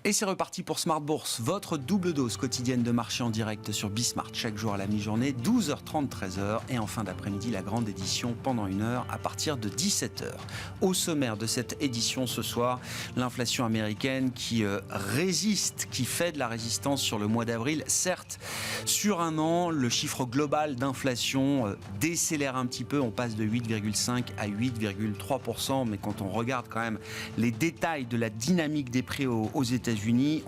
Et c'est reparti pour Smart Bourse, votre double dose quotidienne de marché en direct sur Bismart, chaque jour à la mi-journée, 12h30, 13h, et en fin d'après-midi, la grande édition pendant 1 heure à partir de 17h. Au sommaire de cette édition ce soir, l'inflation américaine qui résiste, qui fait de la résistance sur le mois d'avril. Certes, sur un an, le chiffre global d'inflation décélère un petit peu, on passe de 8,5 à 8,3%, mais quand on regarde quand même les détails de la dynamique des prix aux États-Unis,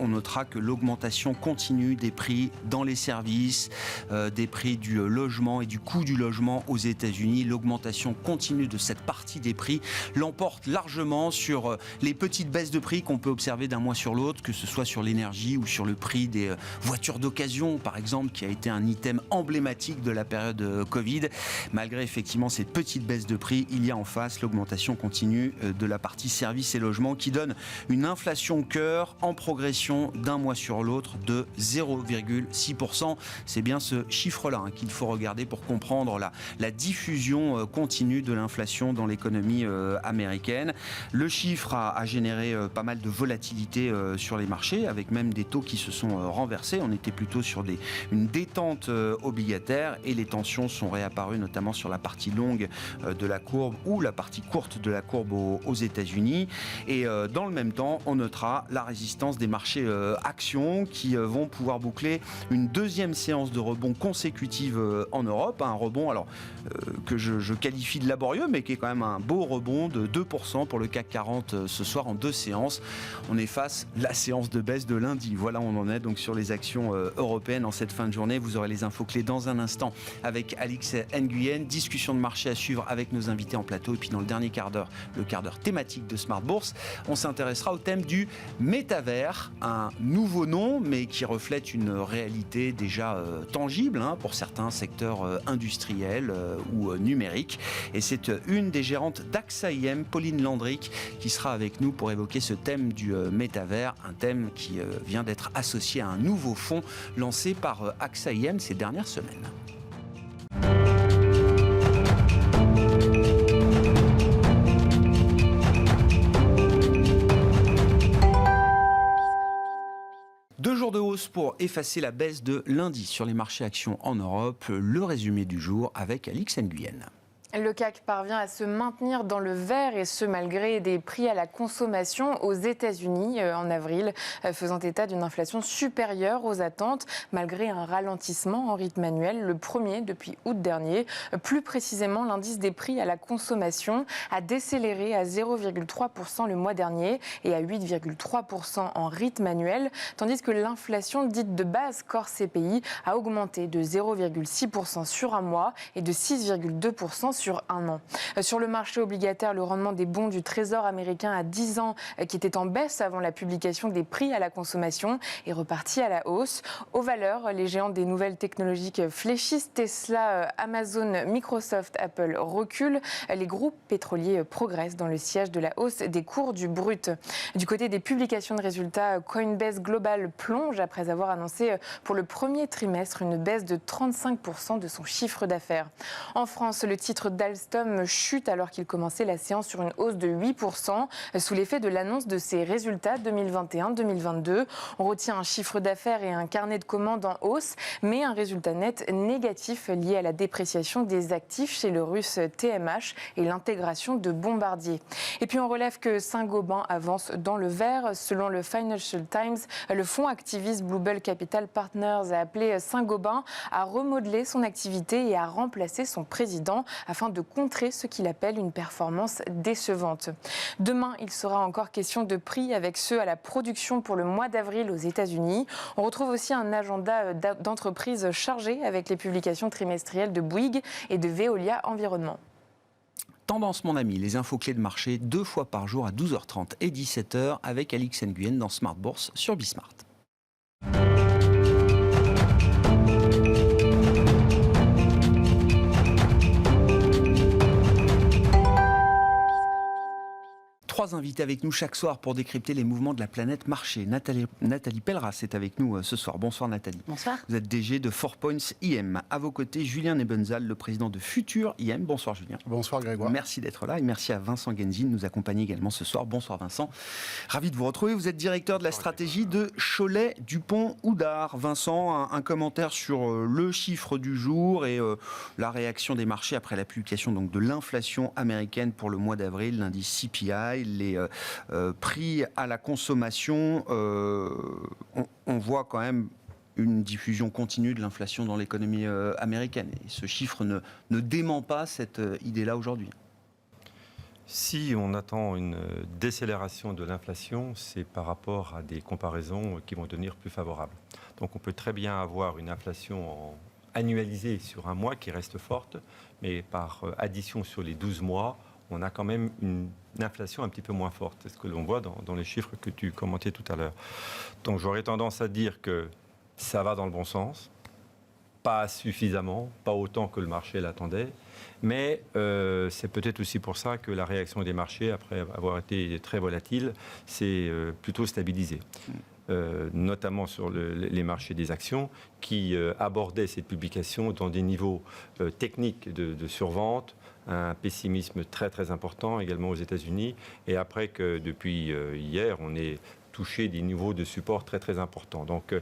on notera que l'augmentation continue des prix dans les services, des prix du logement et du coût du logement aux États-Unis. L'augmentation continue de cette partie des prix l'emporte largement sur les petites baisses de prix qu'on peut observer d'un mois sur l'autre, que ce soit sur l'énergie ou sur le prix des voitures d'occasion, par exemple, qui a été un item emblématique de la période Covid. Malgré effectivement ces petites baisses de prix, il y a en face l'augmentation continue de la partie services et logements qui donne une inflation cœur en progression d'un mois sur l'autre de 0,6%. C'est bien ce chiffre-là qu'il faut regarder pour comprendre la diffusion continue de l'inflation dans l'économie américaine. Le chiffre a généré pas mal de volatilité sur les marchés, avec même des taux qui se sont renversés. On était plutôt sur une détente obligataire et les tensions sont réapparues notamment sur la partie longue de la courbe ou la partie courte de la courbe aux États-Unis. Et dans le même temps, on notera la résistance des marchés actions qui vont pouvoir boucler une deuxième séance de rebond consécutive en Europe. Un rebond que je qualifie de laborieux, mais qui est quand même un beau rebond de 2% pour le CAC 40 ce soir en 2 séances. On efface la séance de baisse de lundi. Voilà où on en est donc sur les actions européennes en cette fin de journée. Vous aurez les infos clés dans un instant avec Alix Nguyen. Discussion de marché à suivre avec nos invités en plateau. Et puis dans le dernier quart d'heure, le quart d'heure thématique de Smart Bourse, on s'intéressera au thème du métavers, un nouveau nom mais qui reflète une réalité déjà tangible pour certains secteurs industriels ou numériques. Et c'est une des gérantes d'AXA IM, Pauline Landric, qui sera avec nous pour évoquer ce thème du métavers, un thème qui vient d'être associé à un nouveau fonds lancé par AXA IM ces dernières semaines. De hausse pour effacer la baisse de lundi sur les marchés actions en Europe. Le résumé du jour avec Alix Nguyen. Le CAC parvient à se maintenir dans le vert et ce malgré des prix à la consommation aux États-Unis en avril, faisant état d'une inflation supérieure aux attentes malgré un ralentissement en rythme annuel, le premier depuis août dernier. Plus précisément, l'indice des prix à la consommation a décéléré à 0,3% le mois dernier et à 8,3% en rythme annuel, tandis que l'inflation dite de base Core CPI a augmenté de 0,6% sur un mois et de 6,2% sur un an. Sur le marché obligataire, le rendement des bons du Trésor américain à 10 ans, qui était en baisse avant la publication des prix à la consommation, est reparti à la hausse. Aux valeurs, les géants des nouvelles technologiques fléchissent. Tesla, Amazon, Microsoft, Apple reculent. Les groupes pétroliers progressent dans le sillage de la hausse des cours du brut. Du côté des publications de résultats, Coinbase Global plonge après avoir annoncé pour le premier trimestre une baisse de 35% de son chiffre d'affaires. En France, le titre d'Alstom chute alors qu'il commençait la séance sur une hausse de 8% sous l'effet de l'annonce de ses résultats 2021-2022. On retient un chiffre d'affaires et un carnet de commandes en hausse, mais un résultat net négatif lié à la dépréciation des actifs chez le russe TMH et l'intégration de Bombardier. Et puis on relève que Saint-Gobain avance dans le vert. Selon le Financial Times, le fonds activiste Bluebell Capital Partners a appelé Saint-Gobain à remodeler son activité et à remplacer son président afin de contrer ce qu'il appelle une performance décevante. Demain, il sera encore question de prix avec ceux à la production pour le mois d'avril aux États-Unis. On retrouve aussi un agenda d'entreprises chargé avec les publications trimestrielles de Bouygues et de Veolia Environnement. Tendance, mon ami, les infos clés de marché 2 fois par jour à 12h30 et 17h avec Alix Nguyen dans Smart Bourse sur Bismart. 3 invités avec nous chaque soir pour décrypter les mouvements de la planète marché. Nathalie Pelleras est avec nous ce soir. Bonsoir Nathalie. Bonsoir. Vous êtes DG de 4 Points IM. À vos côtés, Julien Nebenzal, le président de Futur IM. Bonsoir Julien. Bonsoir Grégoire. Merci d'être là et merci à Vincent Genzin de nous accompagner également ce soir. Bonsoir Vincent. Ravi de vous retrouver. Vous êtes directeur de la stratégie de Cholet Dupont Oudart. Vincent, un commentaire sur le chiffre du jour et la réaction des marchés après la publication donc, de l'inflation américaine pour le mois d'avril, l'indice CPI, les prix à la consommation. On voit quand même une diffusion continue de l'inflation dans l'économie américaine. Et ce chiffre ne dément pas cette idée-là aujourd'hui. Si on attend une décélération de l'inflation, c'est par rapport à des comparaisons qui vont devenir plus favorables. Donc on peut très bien avoir une inflation annualisée sur un mois qui reste forte, mais par addition sur les 12 mois, on a quand même une inflation un petit peu moins forte. C'est ce que l'on voit dans les chiffres que tu commentais tout à l'heure. Donc j'aurais tendance à dire que ça va dans le bon sens, pas suffisamment, pas autant que le marché l'attendait, mais c'est peut-être aussi pour ça que la réaction des marchés, après avoir été très volatile, s'est plutôt stabilisée. Notamment sur les marchés des actions, qui abordaient cette publication dans des niveaux techniques de survente, un pessimisme très très important également aux États-Unis, et après que depuis hier, on est touché des niveaux de support très très importants. Donc,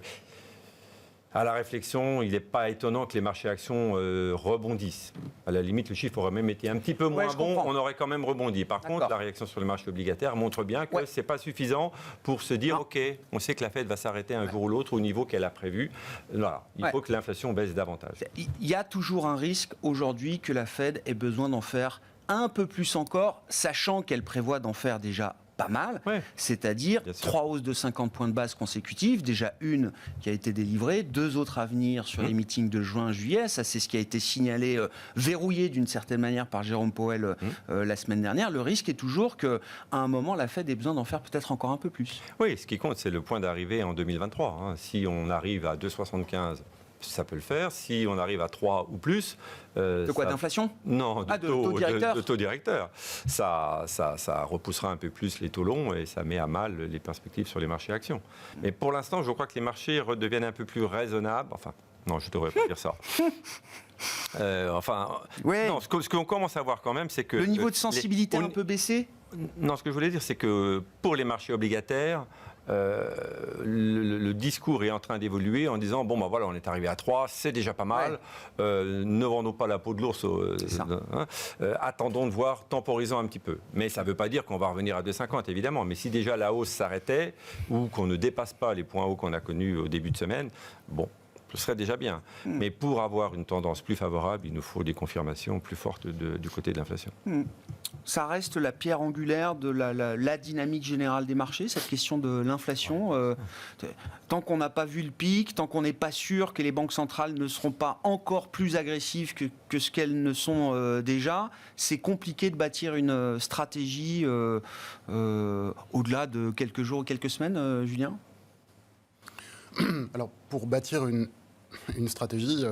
à la réflexion, il n'est pas étonnant que les marchés actions rebondissent. À la limite, le chiffre aurait même été un petit peu moins bon, on aurait quand même rebondi. Par contre, la réaction sur le marché obligataire montre bien que ce n'est pas suffisant pour se dire, OK, on sait que la Fed va s'arrêter un jour ou l'autre au niveau qu'elle a prévu. Voilà, il faut que l'inflation baisse davantage. Il y a toujours un risque aujourd'hui que la Fed ait besoin d'en faire un peu plus encore, sachant qu'elle prévoit d'en faire déjà pas mal, c'est-à-dire 3 hausses de 50 points de base consécutives, déjà une qui a été délivrée, 2 autres à venir sur les meetings de juin-juillet, ça c'est ce qui a été signalé, verrouillé d'une certaine manière par Jérôme Powell la semaine dernière. Le risque est toujours qu'à un moment la Fed ait besoin d'en faire peut-être encore un peu plus. Oui, ce qui compte c'est le point d'arrivée en 2023. Hein. Si on arrive à 2,75, ça peut le faire. Si on arrive à 3 ou plus... de quoi, d'inflation ? Non, de taux directeur. Ça repoussera un peu plus les taux longs et ça met à mal les perspectives sur les marchés actions. Mais pour l'instant, je crois que les marchés redeviennent un peu plus raisonnables. Enfin, non, je ne devrais pas dire ça. Non, ce qu'on commence à voir quand même, c'est que... Le niveau de sensibilité a un peu baissé ? Non, ce que je voulais dire, c'est que pour les marchés obligataires, le discours est en train d'évoluer en disant bon ben voilà, on est arrivé à 3, c'est déjà pas mal, ne vendons pas la peau de l'ours, attendons de voir, temporisons un petit peu. Mais ça ne veut pas dire qu'on va revenir à 2,50 évidemment, mais si déjà la hausse s'arrêtait ou qu'on ne dépasse pas les points hauts qu'on a connus au début de semaine, bon, ce serait déjà bien. Mais pour avoir une tendance plus favorable, il nous faut des confirmations plus fortes du côté de l'inflation. Ça reste la pierre angulaire de la dynamique générale des marchés, cette question de l'inflation. Tant qu'on n'a pas vu le pic, tant qu'on n'est pas sûr que les banques centrales ne seront pas encore plus agressives que ce qu'elles ne sont déjà, c'est compliqué de bâtir une stratégie au-delà de quelques jours ou quelques semaines, Julien ? Alors, pour bâtir une stratégie,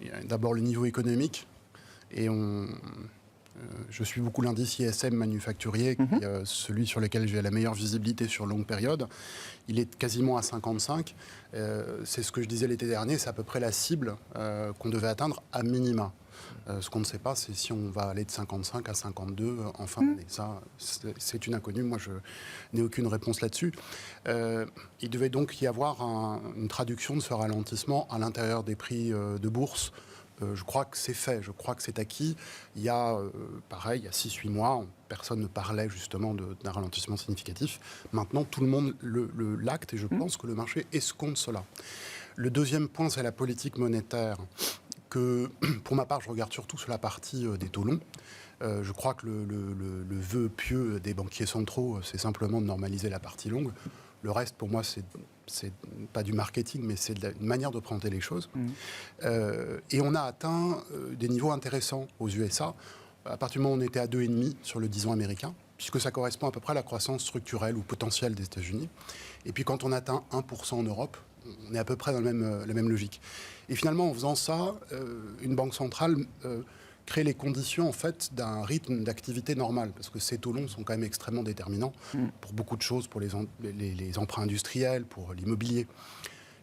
il y a d'abord le niveau économique. Et je suis beaucoup l'indice ISM manufacturier, qui est celui sur lequel j'ai la meilleure visibilité sur longue période. Il est quasiment à 55. C'est ce que je disais l'été dernier, c'est à peu près la cible qu'on devait atteindre à minima. Ce qu'on ne sait pas, c'est si on va aller de 55 à 52 en fin d'année. Ça, c'est une inconnue. Moi, je n'ai aucune réponse là-dessus. Il devait donc y avoir une traduction de ce ralentissement à l'intérieur des prix de bourse. Je crois que c'est fait, je crois que c'est acquis. Il y a, pareil, il y a 6-8 mois, personne ne parlait justement d'un ralentissement significatif. Maintenant, tout le monde l'acte et je pense que le marché escompte cela. Le deuxième point, c'est la politique monétaire. Que, pour ma part, je regarde surtout sur la partie des taux longs. Je crois que le vœu pieux des banquiers centraux, c'est simplement de normaliser la partie longue. Le reste, pour moi, c'est pas du marketing, mais c'est une manière de présenter les choses. Et on a atteint des niveaux intéressants aux USA. À partir du moment où on était à 2,5 sur le 10 ans américain, puisque ça correspond à peu près à la croissance structurelle ou potentielle des États-Unis. Et puis quand on atteint 1% en Europe, on est à peu près dans la même logique. Et finalement, en faisant ça, une banque centrale créer les conditions en fait d'un rythme d'activité normal, parce que ces taux longs sont quand même extrêmement déterminants pour beaucoup de choses, pour les emprunts industriels, pour l'immobilier.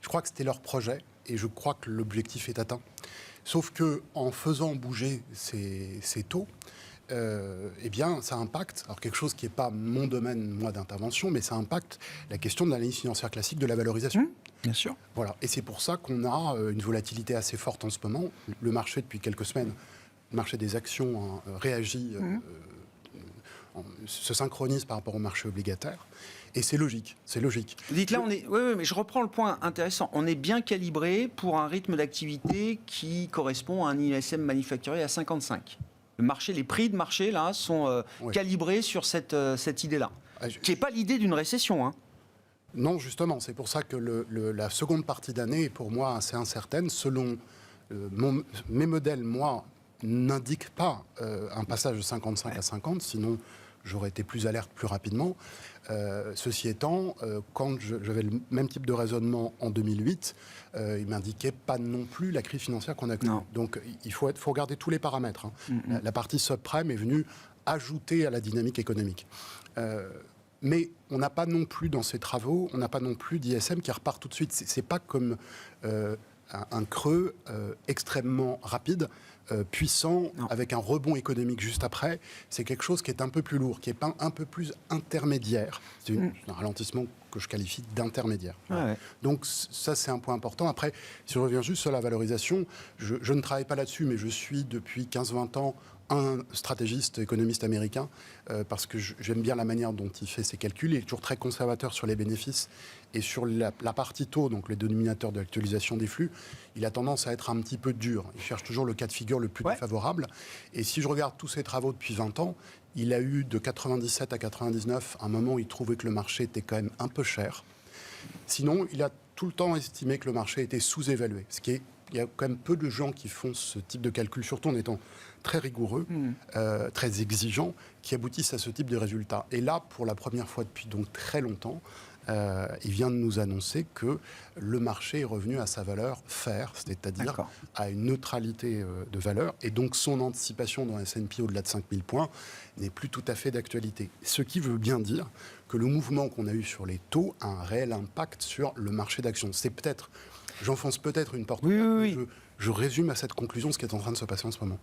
Je crois que c'était leur projet et je crois que l'objectif est atteint. Sauf que en faisant bouger ces taux, eh bien, ça impacte, alors quelque chose qui n'est pas mon domaine, moi, d'intervention, mais ça impacte la question de l'analyse financière classique de la valorisation. Bien sûr. Voilà. Et c'est pour ça qu'on a une volatilité assez forte en ce moment. Le marché, depuis quelques semaines, le marché des actions réagit, se synchronise par rapport au marché obligataire. Et c'est logique, c'est logique. Vous dites là, oui, mais je reprends le point intéressant. On est bien calibré pour un rythme d'activité qui correspond à un ISM manufacturier à 55. Le marché, les prix de marché là sont calibrés sur cette idée-là, qui n'est pas l'idée d'une récession. Hein. Non, justement, c'est pour ça que la seconde partie d'année est pour moi assez incertaine. Selon mes modèles, moi, n'indiquent pas un passage de 55 à 50, sinon j'aurais été plus alerte plus rapidement. Ceci étant, quand j'avais le même type de raisonnement en 2008, il m'indiquait pas non plus la crise financière qu'on a connue. Donc il faut regarder tous les paramètres. Hein. La partie subprime est venue ajouter à la dynamique économique. Mais on n'a pas non plus dans ces travaux, on n'a pas non plus d'ISM qui repart tout de suite. C'est pas comme un creux extrêmement rapide, puissant, avec un rebond économique juste après. C'est quelque chose qui est un peu plus lourd, qui est un peu plus intermédiaire. C'est un ralentissement que je qualifie d'intermédiaire. Ouais. Donc ça, c'est un point important. Après, si je reviens juste sur la valorisation, je ne travaille pas là-dessus, mais je suis depuis 15-20 ans un stratégiste économiste américain, parce que j'aime bien la manière dont il fait ses calculs. Il est toujours très conservateur sur les bénéfices et sur la partie taux, donc les dénominateurs de l'actualisation des flux. Il a tendance à être un petit peu dur. Il cherche toujours le cas de figure le plus défavorable. Et si je regarde tous ses travaux depuis 20 ans, il a eu de 97 à 99 un moment où il trouvait que le marché était quand même un peu cher. Sinon, il a tout le temps estimé que le marché était sous-évalué. Il y a quand même peu de gens qui font ce type de calcul, surtout en étant très rigoureux, très exigeants, qui aboutissent à ce type de résultats. Et là, pour la première fois depuis donc très longtemps, il vient de nous annoncer que le marché est revenu à sa valeur fair, c'est-à-dire à une neutralité de valeur. Et donc son anticipation dans S&P au-delà de 5000 points n'est plus tout à fait d'actualité. Ce qui veut bien dire que le mouvement qu'on a eu sur les taux a un réel impact sur le marché d'actions. C'est peut-être... J'enfonce peut-être une porte. Oui. Je résume à cette conclusion ce qui est en train de se passer en ce moment.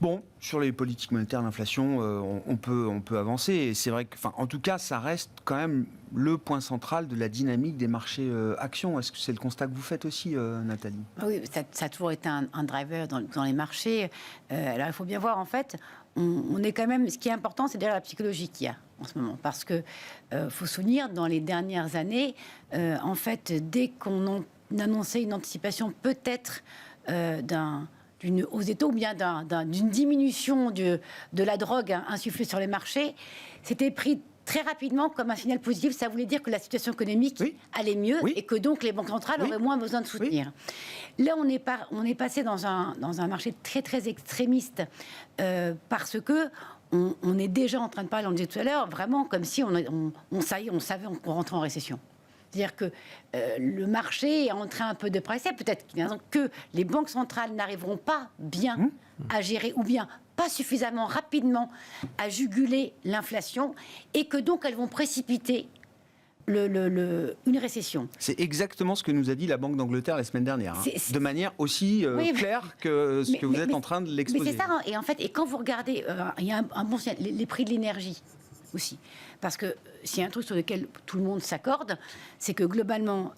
Bon, sur les politiques monétaires, l'inflation, on peut avancer. Et c'est vrai que, en tout cas, ça reste quand même le point central de la dynamique des marchés actions. Est-ce que c'est le constat que vous faites aussi, Nathalie ? Oui, ça a toujours été un driver dans les marchés. Alors, il faut bien voir, en fait, on est quand même... Ce qui est important, c'est déjà la psychologie qu'il y a en ce moment. Parce que faut se souvenir, dans les dernières années, en fait, dès qu'on annonçait une anticipation peut-être d'une hausse des taux ou bien d'une diminution de la drogue insufflée sur les marchés, c'était pris très rapidement comme un signal positif. Ça voulait dire que la situation économique allait mieux et que donc les banques centrales auraient moins besoin de soutenir. Là, on est passé dans un marché très, très extrémiste parce que on est déjà en train de parler, on le disait tout à l'heure, vraiment comme si on savait qu'on rentrait en récession. C'est-à-dire que le marché est en train un peu de presser. Peut-être que les banques centrales n'arriveront pas bien à gérer ou bien pas suffisamment rapidement à juguler l'inflation et que donc elles vont précipiter une récession. C'est exactement ce que nous a dit la Banque d'Angleterre la semaine dernière, de manière aussi claire que ce que vous êtes en train de l'exposer. Mais c'est ça, hein. Et en fait, quand vous regardez, il y a un bon signal, les prix de l'énergie aussi. Parce que s'il y a un truc sur lequel tout le monde s'accorde, c'est que globalement,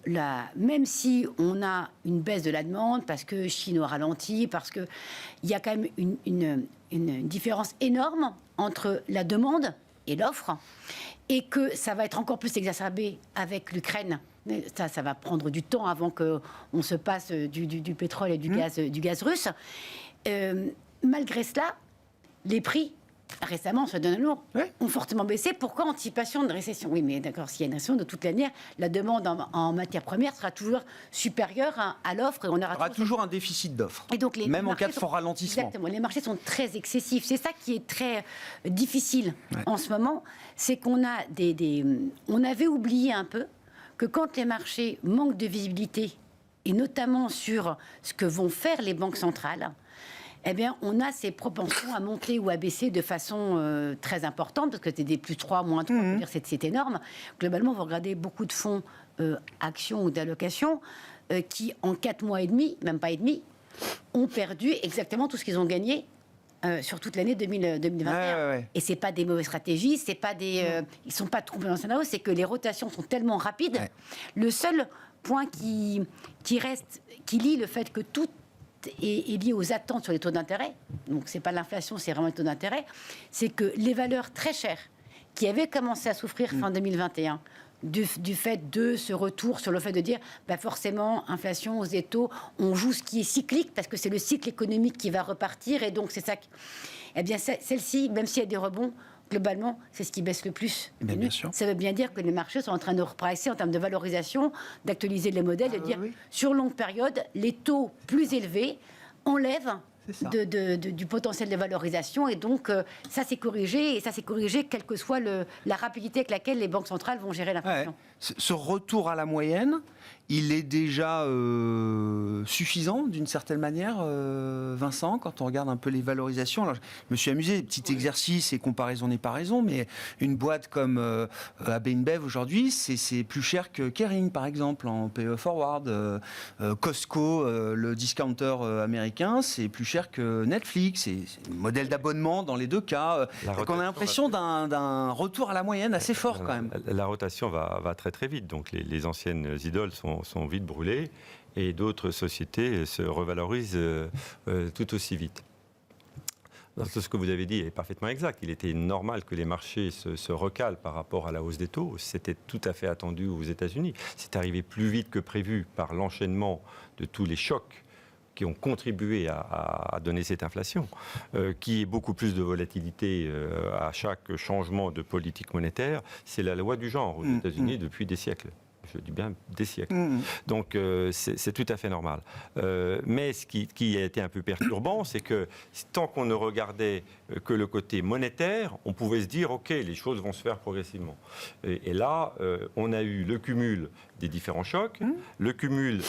même si on a une baisse de la demande, parce que Chine a ralenti, parce qu'il y a quand même une différence énorme entre la demande et l'offre, et que ça va être encore plus exacerbé avec l'Ukraine. Ça va prendre du temps avant qu'on se passe du pétrole et du gaz russe. Malgré cela, les prix récemment, ça donne lourd, ont fortement baissé. Pourquoi anticipation de récession? Oui, mais d'accord, s'il y a une récession, de toute manière, la demande en matière première sera toujours supérieure à l'offre et on aura toujours un déficit d'offre, même en cas de fort ralentissement. Exactement, les marchés sont très excessifs. C'est ça qui est très difficile en ce moment, c'est qu'on a on avait oublié un peu que quand les marchés manquent de visibilité, et notamment sur ce que vont faire les banques centrales, eh bien, on a ces propensions à monter ou à baisser de façon très importante, parce que c'est des plus 3, moins 3, on peut dire c'est énorme. Globalement, vous regardez beaucoup de fonds actions ou d'allocations qui, en 4 mois et demi, même pas et demi, ont perdu exactement tout ce qu'ils ont gagné sur toute l'année 2021. Ouais. Et c'est pas des mauvaises stratégies, c'est pas ils sont pas trompés dans le scénario, c'est que les rotations sont tellement rapides. Ouais. Le seul point qui reste, qui lie le fait que tout est lié aux attentes sur les taux d'intérêt, donc c'est pas l'inflation, c'est vraiment les taux d'intérêt, c'est que les valeurs très chères qui avaient commencé à souffrir fin 2021, du fait de ce retour sur le fait de dire forcément, inflation, hausse des taux, on joue ce qui est cyclique parce que c'est le cycle économique qui va repartir et donc c'est ça. Eh bien, celle-ci, même s'il y a des rebonds, globalement, c'est ce qui baisse le plus. Bien sûr. Ça veut bien dire que les marchés sont en train de repricer en termes de valorisation, d'actualiser les modèles, de dire sur longue période, les taux plus élevés enlèvent du potentiel de valorisation et donc ça s'est corrigé quelle que soit la rapidité avec laquelle les banques centrales vont gérer l'inflation. Ouais. Ce retour à la moyenne, il est déjà suffisant d'une certaine manière, Vincent, quand on regarde un peu les valorisations. Alors, je me suis amusé, petit exercice et comparaison n'est pas raison, mais une boîte comme AB InBev aujourd'hui, c'est plus cher que Kering par exemple en PE Forward. Costco, le discounter américain, c'est plus cher que Netflix. C'est un modèle d'abonnement dans les deux cas. Donc on a l'impression d'un retour à la moyenne assez fort quand même. La rotation va très très vite, donc les anciennes idoles sont vite brûlées et d'autres sociétés se revalorisent tout aussi vite. Donc, ce que vous avez dit est parfaitement exact. Il était normal que les marchés se recalent par rapport à la hausse des taux. C'était tout à fait attendu aux États-Unis. C'est arrivé plus vite que prévu par l'enchaînement de tous les chocs qui ont contribué à donner cette inflation, qui est beaucoup plus de volatilité à chaque changement de politique monétaire. C'est la loi du genre aux États-Unis depuis des siècles. Je dis bien des siècles. Donc c'est tout à fait normal. Mais ce qui a été un peu perturbant, c'est que tant qu'on ne regardait que le côté monétaire, on pouvait se dire, OK, les choses vont se faire progressivement. Et là, on a eu le cumul des différents chocs, le cumul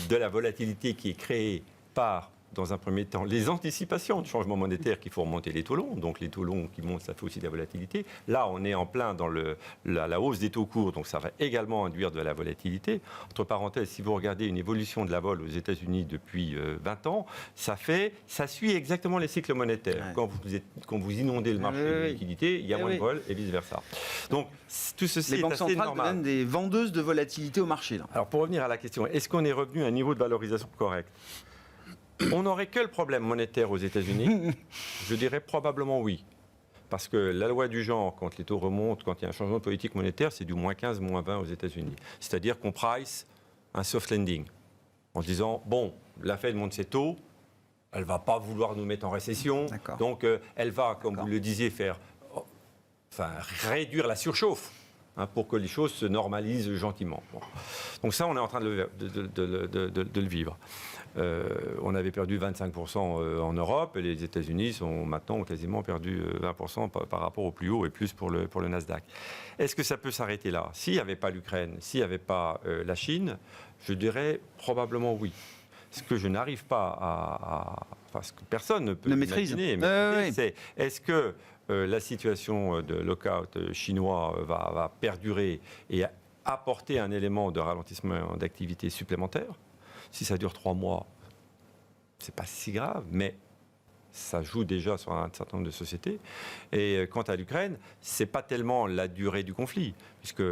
de la volatilité qui est créée par, dans un premier temps, les anticipations de changement monétaire qui font remonter les taux longs. Donc les taux longs qui montent, ça fait aussi de la volatilité. Là, on est en plein dans la hausse des taux courts, donc ça va également induire de la volatilité. Entre parenthèses, si vous regardez une évolution de la vol aux États-Unis depuis 20 ans, ça suit exactement les cycles monétaires. Ouais. Quand vous inondez le marché de liquidité, il y a moins de vol et vice-versa. Donc tout ceci les est banques assez centrales normal. deviennent des vendeuses de volatilité au marché. Là. Alors pour revenir à la question, est-ce qu'on est revenu à un niveau de valorisation correct ? On n'aurait que le problème monétaire aux États-Unis. Je dirais probablement oui. Parce que la loi du genre, quand les taux remontent, quand il y a un changement de politique monétaire, c'est du moins 15, moins 20 aux États-Unis. C'est-à-dire qu'on price un soft landing. En se disant, bon, la Fed monte ses taux, elle ne va pas vouloir nous mettre en récession. D'accord. Donc elle va, comme vous le disiez, réduire la surchauffe. Pour que les choses se normalisent gentiment. Bon. Donc ça, on est en train de le vivre. On avait perdu 25% en Europe et les États-Unis ont maintenant quasiment perdu 20% par rapport au plus haut et plus pour le Nasdaq. Est-ce que ça peut s'arrêter là ? S'il n'y avait pas l'Ukraine, s'il n'y avait pas la Chine, je dirais probablement oui. Ce que je n'arrive pas ce que personne ne peut imaginer, c'est est-ce que la situation de lockout chinois va perdurer et apporter un élément de ralentissement d'activité supplémentaire. Si ça dure 3 mois, c'est pas si grave, mais ça joue déjà sur un certain nombre de sociétés. Et quant à l'Ukraine, c'est pas tellement la durée du conflit, puisque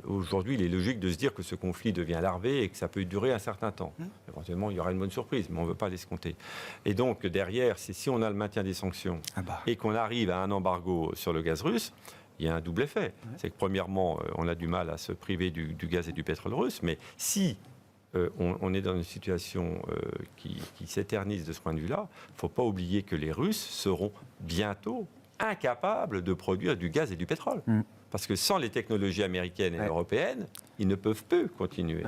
aujourd'hui, il est logique de se dire que ce conflit devient larvé et que ça peut durer un certain temps. Éventuellement, il y aura une bonne surprise, mais on ne veut pas l'escompter. Et donc, derrière, si on a le maintien des sanctions et qu'on arrive à un embargo sur le gaz russe, il y a un double effet. C'est que, premièrement, on a du mal à se priver du gaz et du pétrole russe, mais si on est dans une situation qui s'éternise de ce point de vue-là, il ne faut pas oublier que les Russes seront bientôt incapables de produire du gaz et du pétrole. Parce que sans les technologies américaines et européennes, ils ne peuvent plus continuer.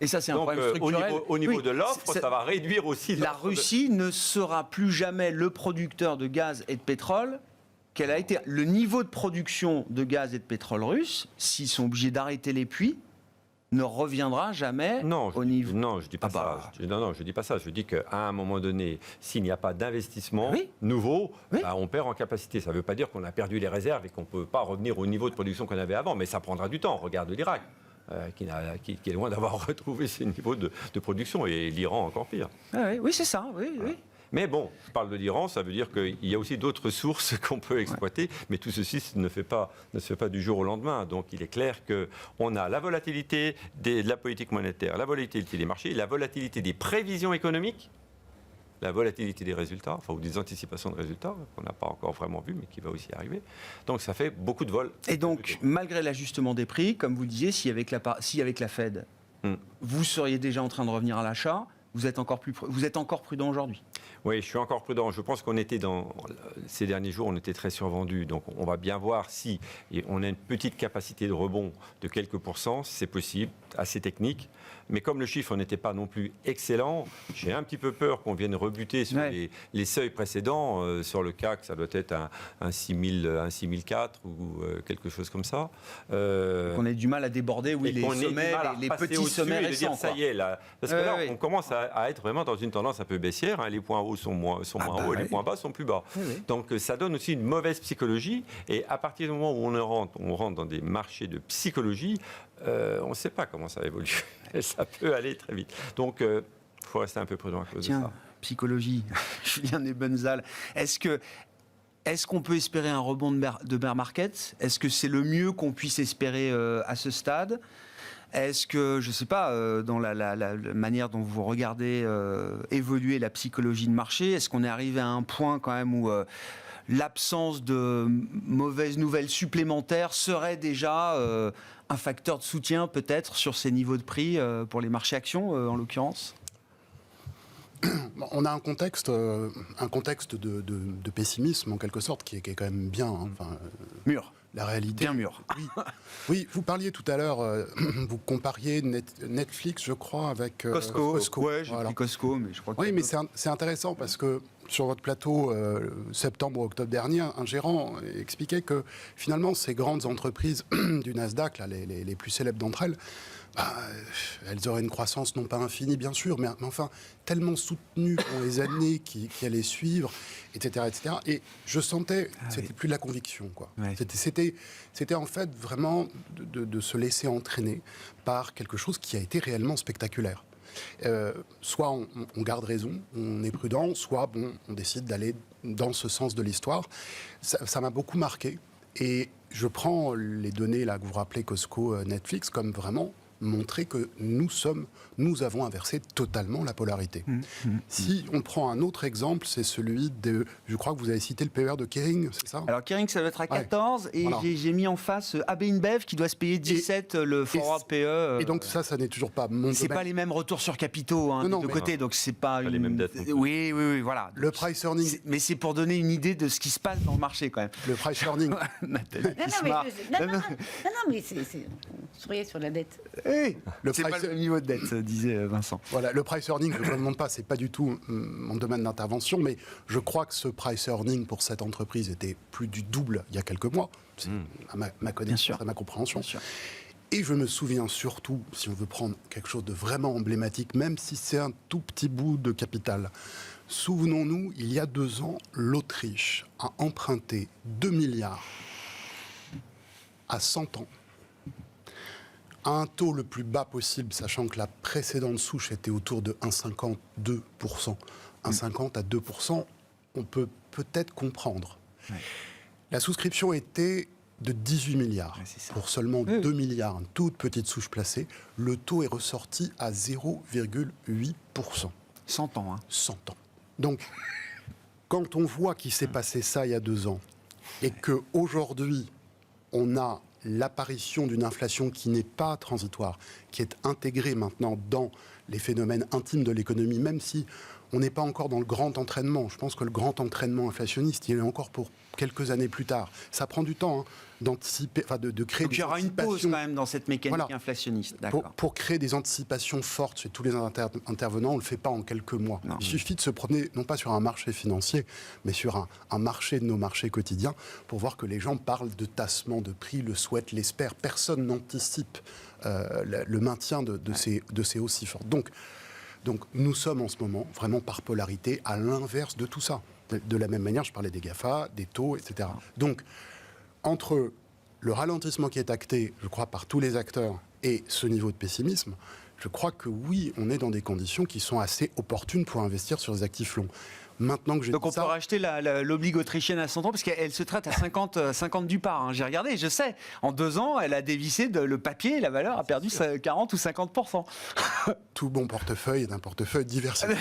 Et ça, c'est un problème structurel. Au niveau de l'offre, ça va réduire aussi la Russie ne sera plus jamais le producteur de gaz et de pétrole qu'elle a été. Le niveau de production de gaz et de pétrole russe, s'ils sont obligés d'arrêter les puits, ne reviendra jamais au niveau... Non, je dis pas ça. Non, je dis pas ça. Je dis qu'à un moment donné, s'il n'y a pas d'investissement nouveau, bah, on perd en capacité. Ça ne veut pas dire qu'on a perdu les réserves et qu'on ne peut pas revenir au niveau de production qu'on avait avant, mais ça prendra du temps. Regarde l'Irak, qui est loin d'avoir retrouvé ses niveaux de production, et l'Iran encore pire. Oui, c'est ça. Oui. Mais bon, je parle de l'Iran, ça veut dire qu'il y a aussi d'autres sources qu'on peut exploiter, mais tout ceci ne se fait pas du jour au lendemain. Donc il est clair qu'on a la volatilité de la politique monétaire, la volatilité des marchés, la volatilité des prévisions économiques, la volatilité des résultats, enfin, ou des anticipations de résultats, qu'on n'a pas encore vraiment vu, mais qui va aussi arriver. Donc ça fait beaucoup de vol. Et donc, malgré l'ajustement des prix, comme vous le disiez, si avec la Fed, vous seriez déjà en train de revenir à l'achat, vous êtes encore prudent aujourd'hui? Oui, je suis encore prudent. Je pense qu'on était ces derniers jours, on était très survendu. Donc, on va bien voir si on a une petite capacité de rebond de quelques pourcents, si c'est possible, assez technique. Mais comme le chiffre n'était pas non plus excellent, j'ai un petit peu peur qu'on vienne rebuter sur les seuils précédents. Sur le CAC, ça doit être un 6004 ou quelque chose comme ça. On a du mal à déborder, les sommets, les petits sommets récents. Ça y est, là. Parce que là, on commence à être vraiment dans une tendance un peu baissière. Les points hauts sont moins hauts, les points bas sont plus bas. Donc ça donne aussi une mauvaise psychologie. Et à partir du moment où on rentre dans des marchés de psychologie, on ne sait pas comment ça évolue. Ça peut aller très vite. Donc, il faut rester un peu prudent à cause de ça. Psychologie, Julien Ebenzahl. Est-ce qu'on peut espérer un rebond de bear market? Est-ce que c'est le mieux qu'on puisse espérer à ce stade? Est-ce que, je ne sais pas, dans la manière dont vous regardez évoluer la psychologie de marché, est-ce qu'on est arrivé à un point quand même où l'absence de mauvaises nouvelles supplémentaires serait déjà un facteur de soutien peut-être sur ces niveaux de prix pour les marchés actions en l'occurrence? On a un contexte de pessimisme en quelque sorte qui est quand même bien. Mûr. La réalité. Bien mûr. Oui, vous parliez tout à l'heure, vous compariez Netflix, je crois, avec Costco. Ouais, j'ai pris Costco, mais je crois que... Oui, mais c'est intéressant parce que sur votre plateau, septembre-octobre dernier, un gérant expliquait que finalement, ces grandes entreprises du Nasdaq, là, les plus célèbres d'entre elles, elles auraient une croissance non pas infinie, bien sûr, mais enfin tellement soutenue pour les années qui allaient suivre, etc., etc. Et je sentais, c'était plus de la conviction, quoi. Ouais. C'était en fait vraiment de se laisser entraîner par quelque chose qui a été réellement spectaculaire. Soit on garde raison, on est prudent, soit on décide d'aller dans ce sens de l'histoire. Ça m'a beaucoup marqué. Et je prends les données là que vous rappelez, Costco, Netflix, comme vraiment montrer que nous avons inversé totalement la polarité. Si on prend un autre exemple, c'est celui de, je crois que vous avez cité le PER de Kering, c'est ça? Alors Kering, ça doit être à 14, et voilà. J'ai mis en face AB InBev qui doit se payer 17, le forward PE. Et donc ça n'est toujours pas mon c'est domaine. Pas les mêmes retours sur capitaux de côté, donc c'est pas les mêmes dettes. Oui, voilà. Le price earning. Mais c'est pour donner une idée de ce qui se passe dans le marché quand même. Le price earning. Non, mais c'est souriez sur la dette. C'est pas le niveau de dette, disait Vincent. Voilà, le price earning, je ne le demande pas, c'est pas du tout mon domaine d'intervention, mais je crois que ce price earning pour cette entreprise était plus du double il y a quelques mois. C'est à ma connaissance, à ma compréhension. Et je me souviens surtout, si on veut prendre quelque chose de vraiment emblématique, même si c'est un tout petit bout de capital, souvenons-nous, il y a 2 ans, l'Autriche a emprunté 2 milliards à 100 ans. À un taux le plus bas possible, sachant que la précédente souche était autour de 1,52%. 1,50 à 2%, on peut peut-être comprendre. Ouais. La souscription était de 18 milliards pour seulement 2 milliards, une toute petite souche placée. Le taux est ressorti à 0,8%. 100 ans. 100 ans. Donc, quand on voit qu'il s'est passé ça il y a 2 ans, et qu'aujourd'hui, on a l'apparition d'une inflation qui n'est pas transitoire, qui est intégrée maintenant dans les phénomènes intimes de l'économie, même si on n'est pas encore dans le grand entraînement. Je pense que le grand entraînement inflationniste, il est encore pour quelques années plus tard. Ça prend du temps d'anticiper, de créer Donc des il y aura une pause quand même dans cette mécanique Voilà. inflationniste. D'accord. Pour créer des anticipations fortes chez tous les intervenants, on ne le fait pas en quelques mois. Non. Il suffit de se promener, non pas sur un marché financier, mais sur un marché de nos marchés quotidiens, pour voir que les gens parlent de tassement de prix, le souhaitent, l'espèrent. Personne n'anticipe le maintien de ces hausses si fortes. Donc nous sommes en ce moment vraiment par polarité à l'inverse de tout ça. De la même manière, je parlais des GAFA, des taux, etc. Donc, entre le ralentissement qui est acté, je crois, par tous les acteurs et ce niveau de pessimisme, je crois que oui, on est dans des conditions qui sont assez opportunes pour investir sur des actifs longs. Maintenant que j'ai Donc dit on ça, peut racheter l'oblige autrichienne à 100 ans parce qu'elle se traite à 50 du par. Hein. J'ai regardé, je sais. En 2 ans, elle a dévissé le papier et la valeur a perdu 40 ou 50%. tout bon portefeuille est un portefeuille diversifié.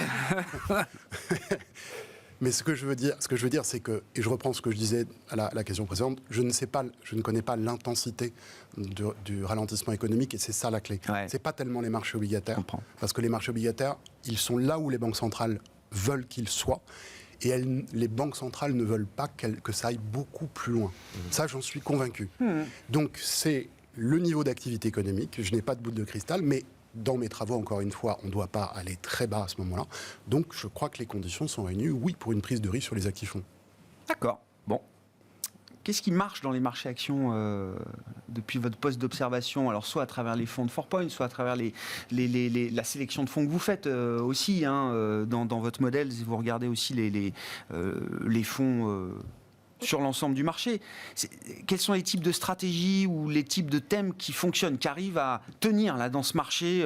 Mais ce que je veux dire, c'est que, et je reprends ce que je disais à la question précédente, je ne connais pas l'intensité du ralentissement économique, et c'est ça la clé. Ouais. C'est pas tellement les marchés obligataires, Je comprends. parce que les marchés obligataires, ils sont là où les banques centrales veulent qu'ils soient, et les banques centrales ne veulent pas que ça aille beaucoup plus loin. Ça, j'en suis convaincu. Donc, c'est le niveau d'activité économique. Je n'ai pas de boule de cristal, mais dans mes travaux, encore une fois, on ne doit pas aller très bas à ce moment-là. Donc, je crois que les conditions sont réunies, oui, pour une prise de risque sur les actifs longs. D'accord. Bon. Qu'est-ce qui marche dans les marchés actions depuis votre poste d'observation? Alors, soit à travers les fonds de 4 Points, soit à travers la sélection de fonds que vous faites aussi dans votre modèle. Vous regardez aussi les fonds sur l'ensemble du marché. Quels sont les types de stratégies ou les types de thèmes qui fonctionnent, qui arrivent à tenir là, dans ce marché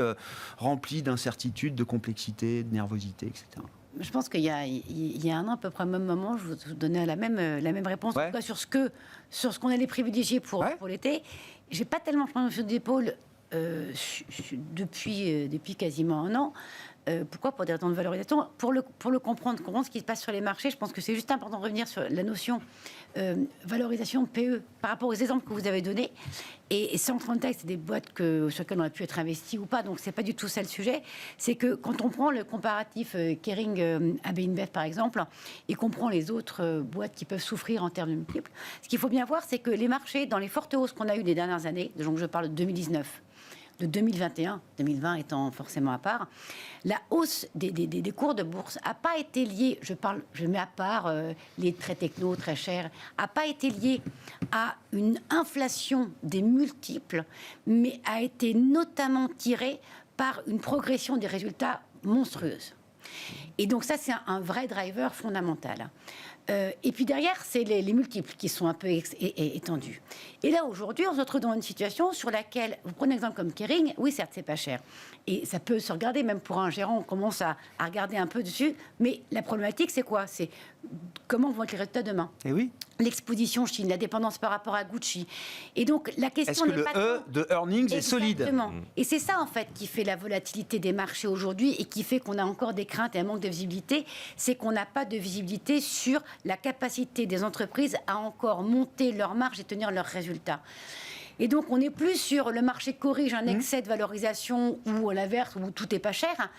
rempli d'incertitudes, de complexité, de nervosité, etc. Je pense qu'il y a un an, à peu près au même moment, je vous donnais la même réponse. Ouais. En tout cas, sur ce qu'on allait privilégier pour l'été. J'ai pas tellement pris sur d'épaule depuis quasiment un an. Pourquoi? Pour des raisons de valorisation. Pour le comprendre ce qui se passe sur les marchés, je pense que c'est juste important de revenir sur la notion valorisation PE par rapport aux exemples que vous avez donnés. Et sans contexte, c'est des boîtes sur lesquelles on a pu être investi ou pas, donc c'est pas du tout ça le sujet. C'est que quand on prend le comparatif Kering AB InBev par exemple, et qu'on prend les autres boîtes qui peuvent souffrir en termes de multiples, ce qu'il faut bien voir, c'est que les marchés, dans les fortes hausses qu'on a eues les dernières années, donc je parle de 2019, de 2021, 2020 étant forcément à part, la hausse des cours de bourse n'a pas été liée, je mets à part les très techno, très chers, n'a pas été liée à une inflation des multiples, mais a été notamment tirée par une progression des résultats monstrueuse. Et donc ça, c'est un vrai driver fondamental. Et puis derrière, c'est les multiples qui sont un peu étendus. Et là, aujourd'hui, on se retrouve dans une situation sur laquelle, vous prenez un exemple comme Kering, oui, certes, c'est pas cher. Et ça peut se regarder, même pour un gérant, on commence à regarder un peu dessus. Mais la problématique, c'est quoi? C'est comment vont être les résultats demain? Et oui. L'exposition Chine, la dépendance par rapport à Gucci. Et donc, la question n'est n'est pas... pas... Est-ce que le E de earnings est solide? Exactement. Et c'est ça, en fait, qui fait la volatilité des marchés aujourd'hui et qui fait qu'on a encore des craintes et un manque de visibilité. C'est qu'on n'a pas de visibilité sur la capacité des entreprises à encore monter leurs marges et tenir leurs résultats. Et donc, on n'est plus sur le marché corrige un excès de valorisation ou à l'inverse, où tout n'est pas cher.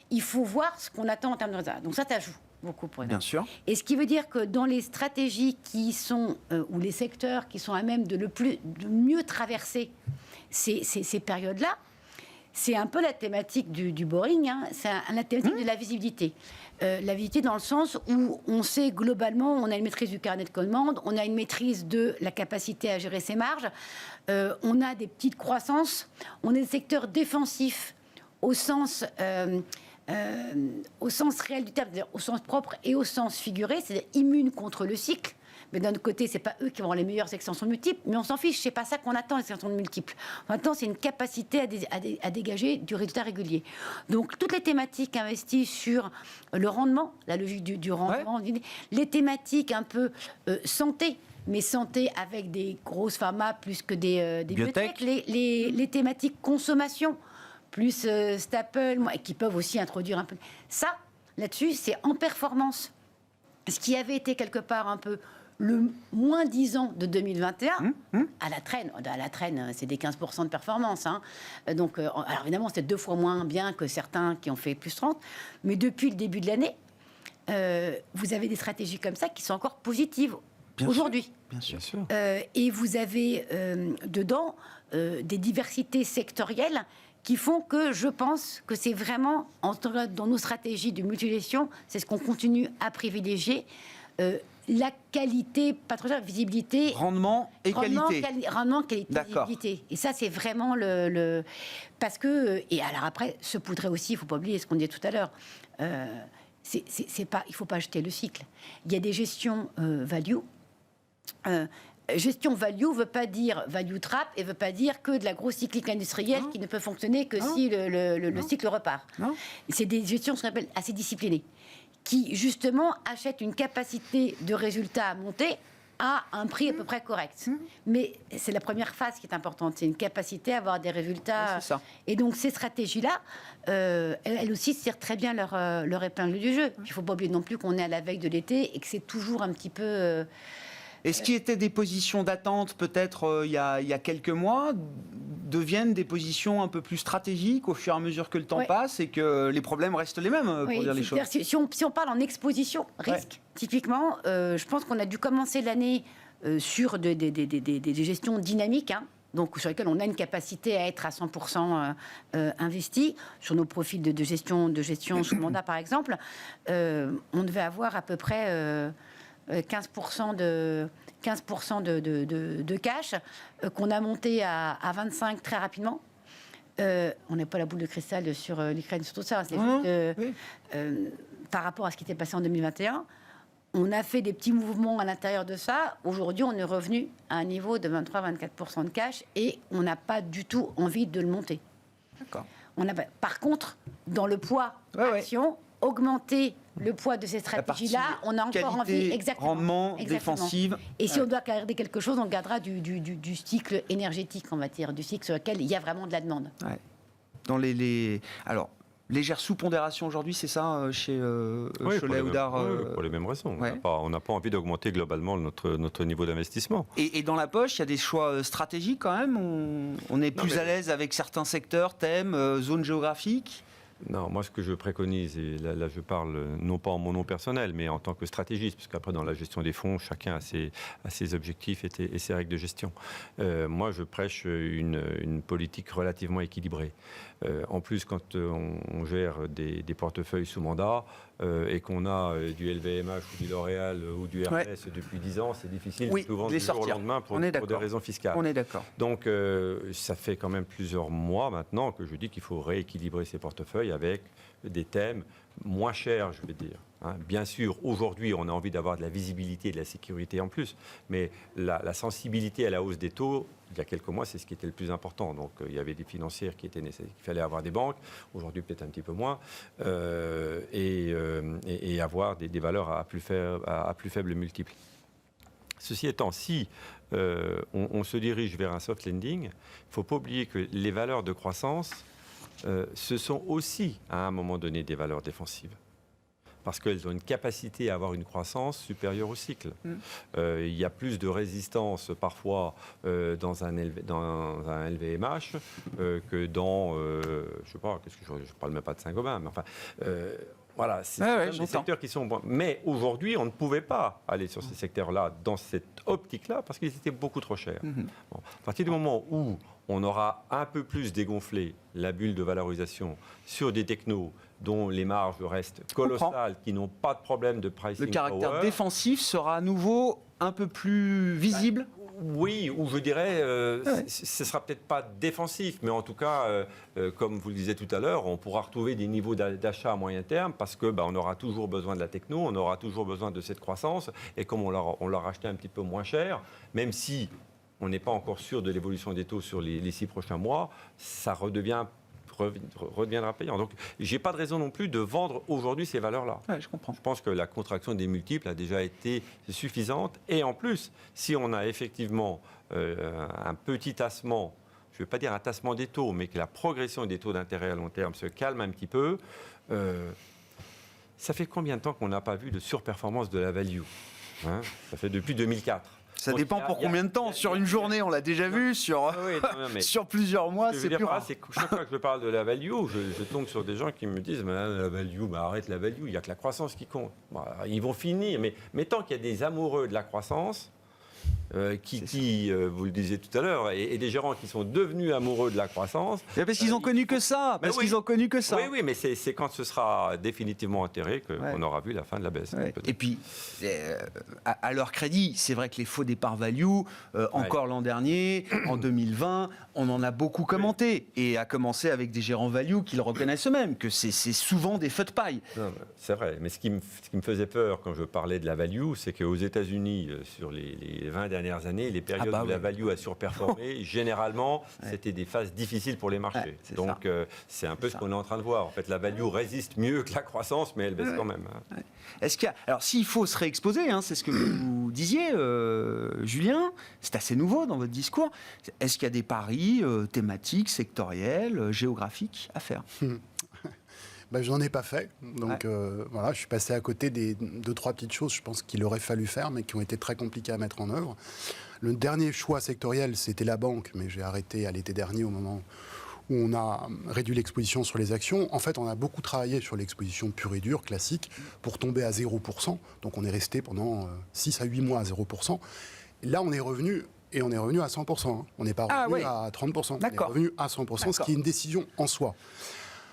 Il faut voir ce qu'on attend en termes de résultats. Donc ça joue beaucoup pour Bien sûr. Et ce qui veut dire que dans les stratégies qui sont, ou les secteurs qui sont à même de mieux traverser ces périodes-là, c'est un peu la thématique du boring, hein. C'est la thématique de la visibilité. La visibilité dans le sens où on sait globalement, on a une maîtrise du carnet de commandes, on a une maîtrise de la capacité à gérer ses marges, on a des petites croissances, on est des secteurs défensifs au sens réel du terme, c'est-à-dire au sens propre et au sens figuré, c'est-à-dire immunes contre le cycle. Mais d'un autre côté, c'est pas eux qui vont avoir les meilleures extensions multiples, mais on s'en fiche, c'est pas ça qu'on attend, les extensions multiples. Maintenant, c'est une capacité à dégager du résultat régulier. Donc, toutes les thématiques investies sur le rendement, la logique du rendement, les thématiques un peu santé, mais santé avec des grosses pharma plus que des biotech, les thématiques consommation, plus Staple, qui peuvent aussi introduire un peu... Ça, là-dessus, c'est en performance. Ce qui avait été quelque part un peu le moins 10 ans de 2021, à la traîne, c'est des 15% de performance. Hein. Donc, alors évidemment, c'est 2 fois moins bien que certains qui ont fait plus 30. Mais depuis le début de l'année, vous avez des stratégies comme ça qui sont encore positives aujourd'hui. Bien sûr. Et vous avez dedans des diversités sectorielles qui font que je pense que c'est vraiment, dans nos stratégies de multigestion, c'est ce qu'on continue à privilégier. La qualité, pas trop cher, visibilité. Rendement et qualité. Rendement, qualité, visibilité. Et ça, c'est vraiment parce que... Et alors après, se poudrer aussi, il ne faut pas oublier ce qu'on disait tout à l'heure. Il ne faut pas jeter le cycle. Il y a des gestions value. Gestion value ne veut pas dire value trap et ne veut pas dire que de la grosse cyclique industrielle qui ne peut fonctionner que si le cycle repart. C'est des gestions, ce qu'on appelle, assez disciplinées, qui justement achètent une capacité de résultat à monter à un prix à peu près correct. Mais c'est la première phase qui est importante, c'est une capacité à avoir des résultats. C'est ça. Et donc ces stratégies-là, elles aussi tirent très bien leur épingle du jeu. Il ne faut pas oublier non plus qu'on est à la veille de l'été et que c'est toujours un petit peu... Et ce qui était des positions d'attente peut-être il y a quelques mois deviennent des positions un peu plus stratégiques au fur et à mesure que le temps passe et que les problèmes restent les mêmes, pour dire les choses. Si on parle en exposition, risque, typiquement, je pense qu'on a dû commencer l'année sur des gestions dynamiques, hein, donc sur lesquelles on a une capacité à être à 100% investi. Sur nos profils de gestion sous mandat, par exemple, on devait avoir à peu près... 15% de cash qu'on a monté à 25 très rapidement. On n'a pas la boule de cristal sur l'Ukraine, sur tout ça. C'est par rapport à ce qui était passé en 2021. On a fait des petits mouvements à l'intérieur de ça. Aujourd'hui, on est revenu à un niveau de 23-24% de cash et on n'a pas du tout envie de le monter. D'accord. Par contre, dans le poids action, augmenter le poids de ces stratégies-là, on a encore envie, rendement, défensive. Et si on doit garder quelque chose, on gardera du cycle énergétique, on va dire, du cycle sur lequel il y a vraiment de la demande. Ouais. Dans alors, légère sous-pondération aujourd'hui, c'est ça, chez Cholet Oudard pour les mêmes raisons. On n'a pas envie d'augmenter globalement notre niveau d'investissement. Et dans la poche, il y a des choix stratégiques quand même. On est plus à l'aise avec certains secteurs, thèmes, zones géographiques. Non, moi ce que je préconise, et là je parle non pas en mon nom personnel, mais en tant que stratégiste, parce qu'après dans la gestion des fonds, chacun a ses objectifs et ses règles de gestion. Moi je prêche une politique relativement équilibrée. En plus, quand on gère des portefeuilles sous mandat et qu'on a du LVMH ou du L'Oréal ou du Hermès depuis 10 ans, c'est difficile de tout vendre du jour au lendemain pour des raisons fiscales. On est d'accord. Donc ça fait quand même plusieurs mois maintenant que je dis qu'il faut rééquilibrer ces portefeuilles avec des thèmes moins chers, je vais dire. Bien sûr, aujourd'hui, on a envie d'avoir de la visibilité et de la sécurité en plus, mais la sensibilité à la hausse des taux, il y a quelques mois, c'est ce qui était le plus important. Donc, il y avait des financières qui étaient nécessaires, il fallait avoir des banques, aujourd'hui peut-être un petit peu moins, et avoir des valeurs à plus faible multiple. Ceci étant, si on se dirige vers un soft landing, il ne faut pas oublier que les valeurs de croissance, ce sont aussi, à un moment donné, des valeurs défensives. Parce qu'elles ont une capacité à avoir une croissance supérieure au cycle. Il y a plus de résistance parfois dans un LVMH que dans, je ne sais pas, je ne parle même pas de Saint-Gobain, mais enfin, voilà, c'est des secteurs qui sont bons. Mais aujourd'hui, on ne pouvait pas aller sur ces secteurs-là, dans cette optique-là, parce qu'ils étaient beaucoup trop chers. Bon, à partir du moment où on aura un peu plus dégonflé la bulle de valorisation sur des technos dont les marges restent colossales, qui n'ont pas de problème de pricing. Le caractère défensif sera à nouveau un peu plus visible. Oui, ou je dirais, ce ne sera peut-être pas défensif, mais en tout cas, comme vous le disiez tout à l'heure, on pourra retrouver des niveaux d'achat à moyen terme parce que on aura toujours besoin de la techno, on aura toujours besoin de cette croissance, et comme on l'a acheté un petit peu moins cher, même si on n'est pas encore sûr de l'évolution des taux sur les 6 prochains mois, ça redeviendra payant. Donc, je n'ai pas de raison non plus de vendre aujourd'hui ces valeurs-là. Ouais, je comprends. Je pense que la contraction des multiples a déjà été suffisante. Et en plus, si on a effectivement un petit tassement, je ne veux pas dire un tassement des taux, mais que la progression des taux d'intérêt à long terme se calme un petit peu, ça fait combien de temps qu'on n'a pas vu de surperformance de la value ? Hein, ça fait depuis 2004. Ça Donc, dépend pour combien de temps. Sur une journée, on l'a déjà vu. Sur plusieurs mois, c'est plus rare. C'est que chaque fois que je parle de la value, je tombe sur des gens qui me disent la value, arrête la value, il n'y a que la croissance qui compte. Bon, ils vont finir, mais tant qu'il y a des amoureux de la croissance, vous le disiez tout à l'heure, et des gérants qui sont devenus amoureux de la croissance. Parce qu'ils ont connu que ça. Qu'ils ont connu que ça. Oui, mais c'est quand ce sera définitivement enterré qu'on aura vu la fin de la baisse. Ouais. Et puis, à leur crédit, c'est vrai que les faux départs value, encore l'an dernier, en 2020, on en a beaucoup commenté. Et à commencer avec des gérants value qui le reconnaissent eux-mêmes, que c'est souvent des feux de paille. C'est vrai, mais ce qui me faisait peur quand je parlais de la value, c'est qu'aux États-Unis, sur les 20 dernières années, les périodes où la value a surperformé, généralement, c'était des phases difficiles pour les marchés. Donc, c'est un peu ce qu'on est en train de voir. En fait, la value résiste mieux que la croissance, mais elle baisse quand même. Est-ce qu'il y a... Alors, s'il faut se réexposer, c'est ce que vous disiez, Julien, c'est assez nouveau dans votre discours. Est-ce qu'il y a des paris thématiques, sectoriels, géographiques à faire? Je n'en ai pas fait. Donc voilà, je suis passé à côté des 2-3 petites choses, je pense qu'il aurait fallu faire, mais qui ont été très compliquées à mettre en œuvre. Le dernier choix sectoriel, c'était la banque, mais j'ai arrêté à l'été dernier au moment où on a réduit l'exposition sur les actions. En fait, on a beaucoup travaillé sur l'exposition pure et dure, classique, pour tomber à 0%. Donc on est resté pendant 6 à 8 mois à 0%. Et là, on est revenu... Et on est revenu à 100%. On n'est pas revenu à 30%. On est revenu à 100%, ce qui est une décision en soi.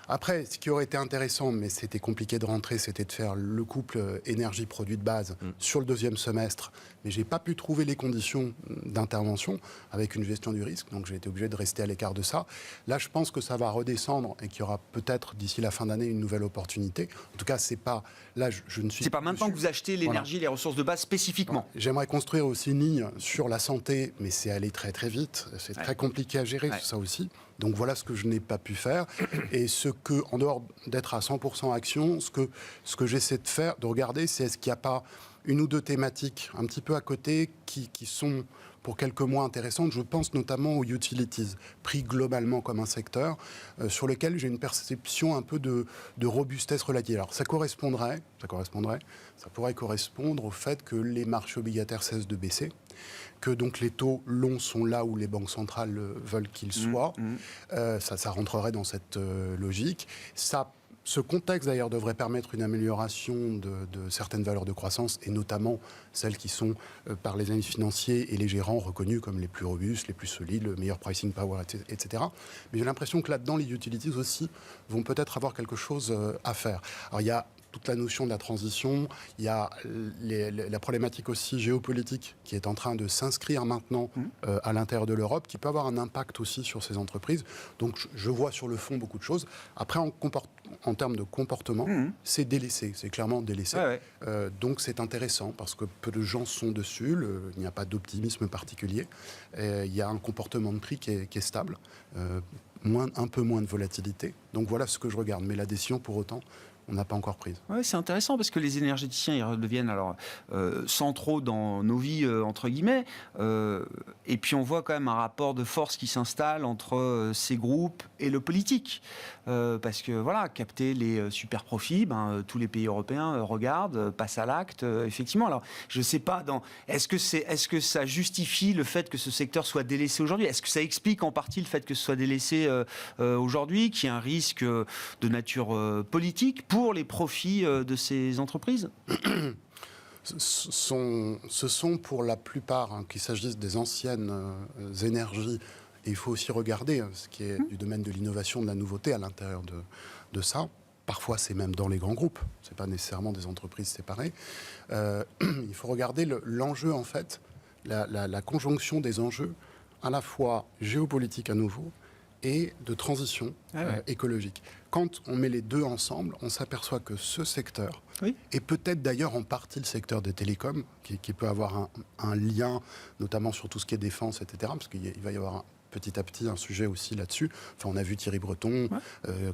Après, ce qui aurait été intéressant, mais c'était compliqué de rentrer, c'était de faire le couple énergie-produit de base sur le deuxième semestre. Mais je n'ai pas pu trouver les conditions d'intervention avec une gestion du risque. Donc j'ai été obligé de rester à l'écart de ça. Là, je pense que ça va redescendre et qu'il y aura peut-être d'ici la fin d'année une nouvelle opportunité. En tout cas, c'est pas... Là, je ne suis... C'est pas maintenant que vous achetez l'énergie, les ressources de base spécifiquement. J'aimerais construire aussi une ligne sur la santé, mais c'est aller très très vite. C'est très compliqué à gérer, ça aussi. Donc voilà ce que je n'ai pas pu faire. Et ce que, en dehors d'être à 100% action, ce que j'essaie de faire, de regarder, c'est est-ce qu'il n'y a pas une ou deux thématiques un petit peu à côté qui sont pour quelques mois intéressantes. Je pense notamment aux utilities, pris globalement comme un secteur, sur lequel j'ai une perception un peu de robustesse relative. Alors ça pourrait correspondre au fait que les marchés obligataires cessent de baisser, que donc les taux longs sont là où les banques centrales veulent qu'ils soient. Ça rentrerait dans cette logique. Ce contexte, d'ailleurs, devrait permettre une amélioration de certaines valeurs de croissance, et notamment celles qui sont, par les analystes financiers et les gérants, reconnues comme les plus robustes, les plus solides, le meilleur pricing power, etc. Mais j'ai l'impression que là-dedans, les utilities aussi vont peut-être avoir quelque chose à faire. Alors, il y a toute la notion de la transition, il y a la problématique aussi géopolitique qui est en train de s'inscrire maintenant à l'intérieur de l'Europe, qui peut avoir un impact aussi sur ces entreprises. Donc je vois sur le fond beaucoup de choses. Après, en termes de comportement, c'est délaissé, c'est clairement délaissé. Donc c'est intéressant parce que peu de gens sont dessus, il n'y a pas d'optimisme particulier. Il y a un comportement de prix qui est stable, un peu moins de volatilité. Donc voilà ce que je regarde. Mais la décision, pour autant, on n'a pas encore prise. Ouais, c'est intéressant parce que les énergéticiens, ils redeviennent centraux dans nos vies, entre guillemets. Et puis on voit quand même un rapport de force qui s'installe entre ces groupes et le politique. Parce que voilà, capter les super profits, tous les pays européens regardent, passent à l'acte, effectivement. Alors, je ne sais pas, est-ce que ça justifie le fait que ce secteur soit délaissé aujourd'hui? Est-ce que ça explique en partie le fait que ce soit délaissé aujourd'hui, qu'il y ait un risque de nature politique pour les profits de ces entreprises? Ce sont pour la plupart, qu'il s'agisse des anciennes énergies, et il faut aussi regarder ce qui est du domaine de l'innovation, de la nouveauté à l'intérieur de ça. Parfois, c'est même dans les grands groupes. Ce n'est pas nécessairement des entreprises séparées. Il faut regarder l'enjeu, en fait, la conjonction des enjeux, à la fois géopolitique à nouveau, et de transition écologique. Quand on met les deux ensemble, on s'aperçoit que ce secteur, et peut-être d'ailleurs en partie le secteur des télécoms, qui peut avoir un lien, notamment sur tout ce qui est défense, etc., parce qu'il va y avoir petit à petit un sujet aussi là-dessus. Enfin, on a vu Thierry Breton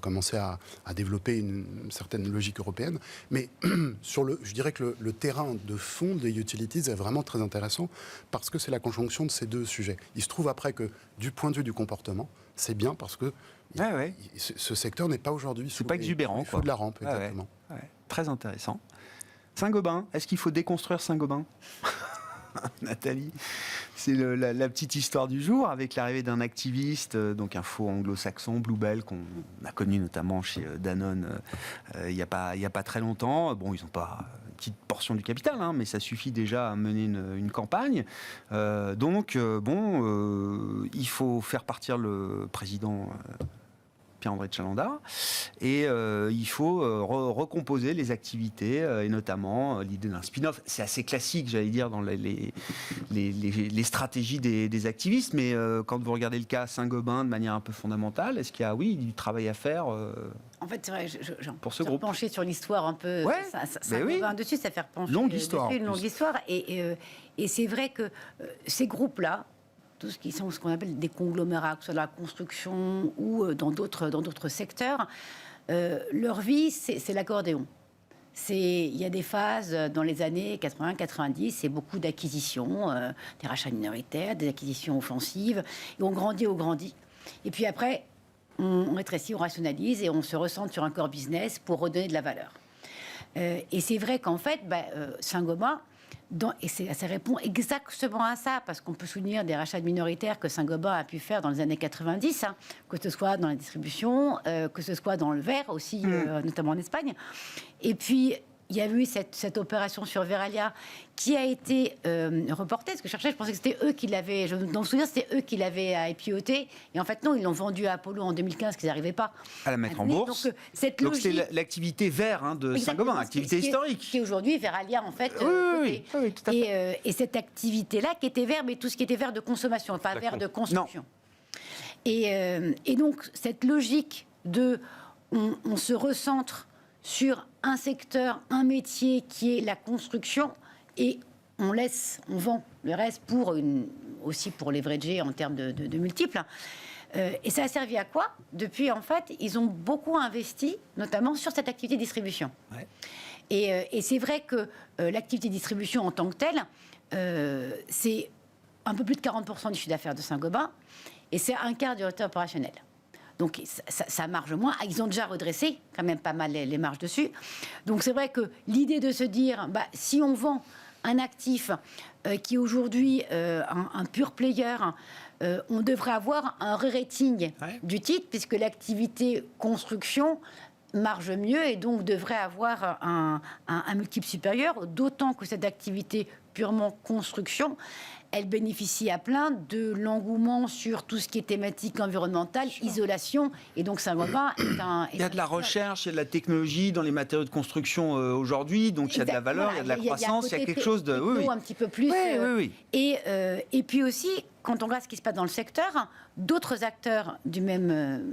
commencer à développer une certaine logique européenne. Mais je dirais que le terrain de fond des utilities est vraiment très intéressant parce que c'est la conjonction de ces deux sujets. Il se trouve après que, du point de vue du comportement, c'est bien parce que ce secteur n'est pas aujourd'hui sous pas exubérant, de la rampe. Exactement. Très intéressant. Saint-Gobain, est-ce qu'il faut déconstruire Saint-Gobain? Nathalie, c'est la petite histoire du jour avec l'arrivée d'un activiste, donc un faux anglo-saxon, Bluebell, qu'on a connu notamment chez Danone il n'y a pas très longtemps. Bon, ils n'ont pas une petite portion du capital, mais ça suffit déjà à mener une campagne. Il faut faire partir le président Pierre-André Chalanda, et il faut recomposer les activités, et notamment l'idée d'un spin-off. C'est assez classique, j'allais dire, dans les stratégies des activistes, mais quand vous regardez le cas Saint-Gobain de manière un peu fondamentale, est-ce qu'il y a, du travail à faire En fait, c'est vrai, pour ce groupe pencher sur l'histoire un peu, oui. dessus, ça fait pencher longue histoire, une longue histoire, et c'est vrai que ces groupes-là, tout ce qui sont ce qu'on appelle des conglomérats, que ce soit dans la construction ou dans d'autres secteurs, leur vie, c'est l'accordéon. Il y a des phases dans les années 80-90, c'est beaucoup d'acquisitions, des rachats minoritaires, des acquisitions offensives, et on grandit. Et puis après, on rétrécit, on rationalise et on se recentre sur un core business pour redonner de la valeur. Et c'est vrai qu'en fait, Saint-Gobain, ça répond exactement à ça, parce qu'on peut souvenir des rachats minoritaires que Saint-Gobain a pu faire dans les années 90, que ce soit dans la distribution, que ce soit dans le verre aussi, notamment en Espagne. Et puis, il y a eu cette opération sur Verallia qui a été reportée. Ce que je cherchais, je pensais que c'était eux qui l'avaient... Dans le souvenir, c'était eux qui l'avaient IPOté. Et en fait, non, ils l'ont vendu à Apollo en 2015, qu'ils n'arrivaient pas à la mettre en bourse. Donc c'est l'activité vert de Saint-Gobain, activité historique. Qui est aujourd'hui Verallia, en fait. Oui, tout à fait. Et cette activité-là, qui était vert, mais tout ce qui était vert de consommation, pas vert de construction. Et donc, cette logique de... On se recentre sur un secteur, un métier qui est la construction, et on vend le reste aussi pour leverager en termes de multiples. Et ça a servi à quoi? Depuis, en fait, ils ont beaucoup investi, notamment sur cette activité de distribution. Ouais. Et c'est vrai que l'activité de distribution en tant que telle, c'est un peu plus de 40% du chiffre d'affaires de Saint-Gobain, et c'est un quart du résultat opérationnel. Donc ça marge moins. Ils ont déjà redressé quand même pas mal les marges dessus. Donc c'est vrai que l'idée de se dire, si on vend un actif qui est aujourd'hui un pure player, on devrait avoir un re-rating du titre, puisque l'activité construction marge mieux et donc devrait avoir un multiple supérieur, d'autant que cette activité purement construction, elle bénéficie à plein de l'engouement sur tout ce qui est thématique environnementale, isolation, et donc Saint-Gobain est un... Il y a de la recherche, il y a de la technologie dans les matériaux de construction aujourd'hui, donc il y a de la valeur, il y a de la croissance, il y a quelque chose de... un petit peu plus. Oui. Et puis aussi, quand on regarde ce qui se passe dans le secteur, d'autres acteurs du même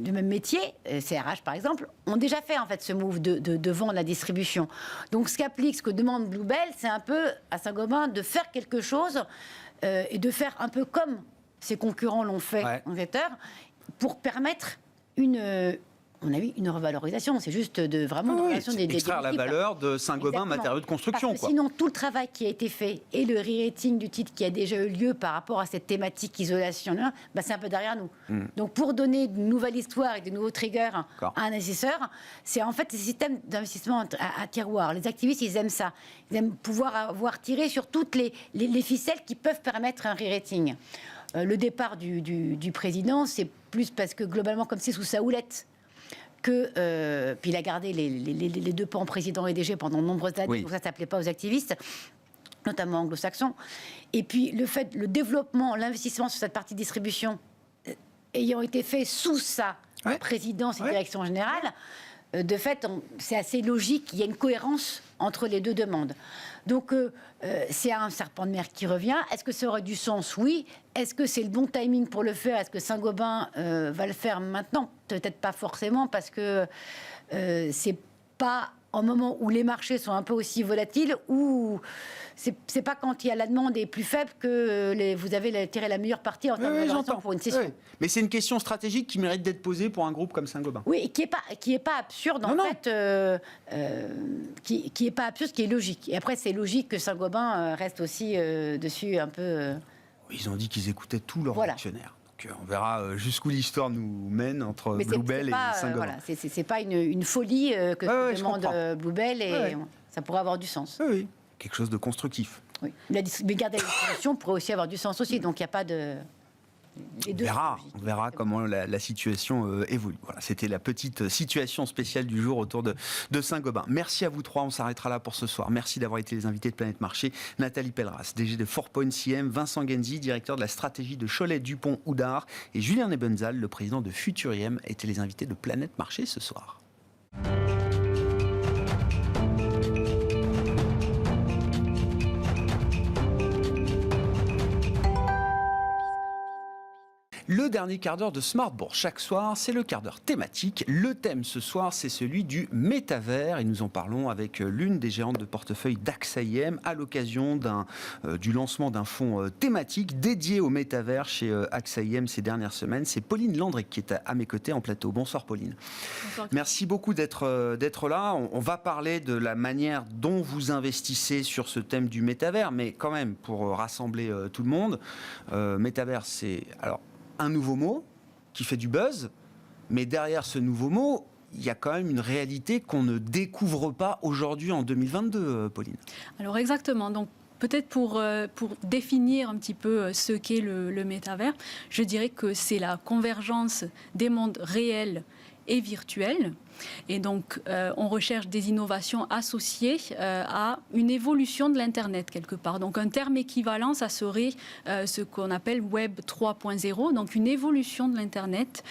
métier, CRH par exemple, ont déjà fait en fait ce move de vendre la distribution. Donc ce que demande Bluebell, c'est un peu à Saint-Gobain de faire quelque chose et de faire un peu comme ses concurrents l'ont fait en secteur, pour permettre une revalorisation. C'est juste vraiment une revalorisation des extraire la valeur de Saint-Gobain matériaux de construction. Parce que sinon, tout le travail qui a été fait et le re-rating du titre qui a déjà eu lieu par rapport à cette thématique isolation, c'est un peu derrière nous. Donc, pour donner une nouvelle histoire et de nouveaux triggers à un investisseur, c'est en fait ces systèmes d'investissement à tiroir. Les activistes, ils aiment ça. Ils aiment pouvoir avoir tiré sur toutes les ficelles qui peuvent permettre un re-rating. Le départ du président, c'est plus parce que globalement, comme c'est sous sa houlette, puis il a gardé les deux pans président et DG pendant de nombreuses années, donc ça ne s'appelait pas aux activistes, notamment anglo-saxons. Et puis le développement, l'investissement sur cette partie distribution ayant été fait sous sa présidence et direction générale, de fait, c'est assez logique, il y a une cohérence entre les deux demandes. Donc, c'est un serpent de mer qui revient. Est-ce que ça aurait du sens? Oui. Est-ce que c'est le bon timing pour le faire? Est-ce que Saint-Gobain va le faire maintenant? Peut-être pas forcément, parce que c'est pas en moment où les marchés sont un peu aussi volatiles, ou c'est pas quand il y a la demande est plus faible que vous avez tiré la meilleure partie en termes de valorisation pour une session. Oui. Mais c'est une question stratégique qui mérite d'être posée pour un groupe comme Saint-Gobain. Oui, et qui est pas absurde en fait, qui est pas absurde, qui est logique. Et après, c'est logique que Saint-Gobain reste aussi dessus un peu. Ils ont dit qu'ils écoutaient tous leurs actionnaires. On verra jusqu'où l'histoire nous mène entre Bluebell et Saint-Gobain. C'est pas une folie que demande Bluebell. Ça pourrait avoir du sens. Oui, quelque chose de constructif. Oui. Mais garder la distribution pourrait aussi avoir du sens aussi. Donc il n'y a pas de... On verra comment la situation évolue. Voilà, c'était la petite situation spéciale du jour autour de Saint-Gobain. Merci à vous trois, on s'arrêtera là pour ce soir. Merci d'avoir été les invités de Planète Marché. Nathalie Pelleras, DG de 4Point CM, Vincent Genzi, directeur de la stratégie de Cholet Dupont Oudard, et Julien Nebenzal, le président de Futuriem, étaient les invités de Planète Marché ce soir. Le dernier quart d'heure de Smart Bourse chaque soir, c'est le quart d'heure thématique. Le thème ce soir, c'est celui du métavers et nous en parlons avec l'une des gérantes de portefeuille d'AXA IM à l'occasion du lancement d'un fonds thématique dédié au métavers chez AXA IM ces dernières semaines. C'est Pauline Landric qui est à mes côtés en plateau. Bonsoir Pauline. Bonsoir. Merci beaucoup d'être là. On va parler de la manière dont vous investissez sur ce thème du métavers, mais quand même pour rassembler tout le monde, métavers c'est... Alors, un nouveau mot qui fait du buzz, mais derrière ce nouveau mot, il y a quand même une réalité qu'on ne découvre pas aujourd'hui en 2022, Pauline. Alors exactement, donc peut-être pour définir un petit peu ce qu'est le métavers, je dirais que c'est la convergence des mondes réels et virtuels. Et donc, on recherche des innovations associées à une évolution de l'Internet, quelque part. Donc, un terme équivalent, ça serait ce qu'on appelle Web 3.0, donc une évolution de l'Internet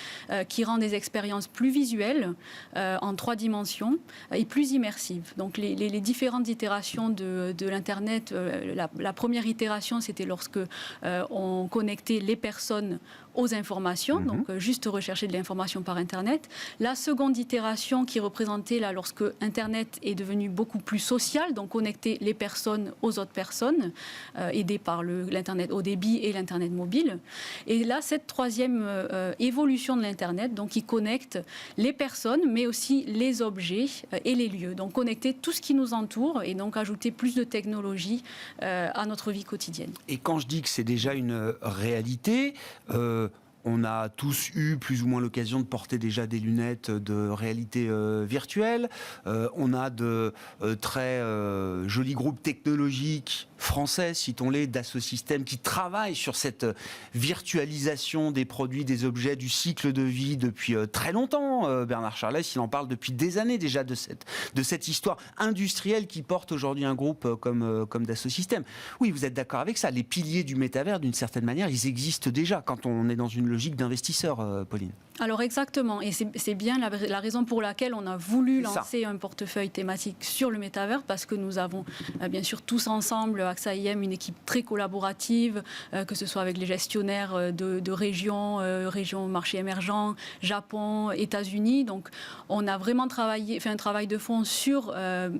qui rend des expériences plus visuelles, en 3 dimensions, et plus immersives. Donc, les différentes itérations de l'Internet, la première itération, c'était lorsque on connectait les personnes aux informations, donc juste rechercher de l'information par Internet. La seconde itération qui représentait là lorsque Internet est devenu beaucoup plus social, donc connecter les personnes aux autres personnes, aidé par l'Internet haut débit et l'Internet mobile. Et là, cette troisième évolution de l'Internet, donc qui connecte les personnes, mais aussi les objets et les lieux. Donc connecter tout ce qui nous entoure et donc ajouter plus de technologie à notre vie quotidienne. Et quand je dis que c'est déjà une réalité, on a tous eu plus ou moins l'occasion de porter déjà des lunettes de réalité virtuelle. On a de très jolis groupes technologiques français, citons-les, Dassault Systèmes, qui travaillent sur cette virtualisation des produits, des objets, du cycle de vie depuis très longtemps. Bernard Charlès, il en parle depuis des années déjà de cette histoire industrielle qui porte aujourd'hui un groupe comme Dassault Systèmes. Oui, vous êtes d'accord avec ça. Les piliers du métavers, d'une certaine manière, ils existent déjà quand on est dans une logique d'investisseur, Pauline. Alors exactement, et c'est bien la raison pour laquelle on a voulu lancer un portefeuille thématique sur le métavers, parce que nous avons bien sûr tous ensemble, AXA IM, une équipe très collaborative, que ce soit avec les gestionnaires de régions, marché émergent, Japon, États-Unis. Donc on a vraiment fait un travail de fond sur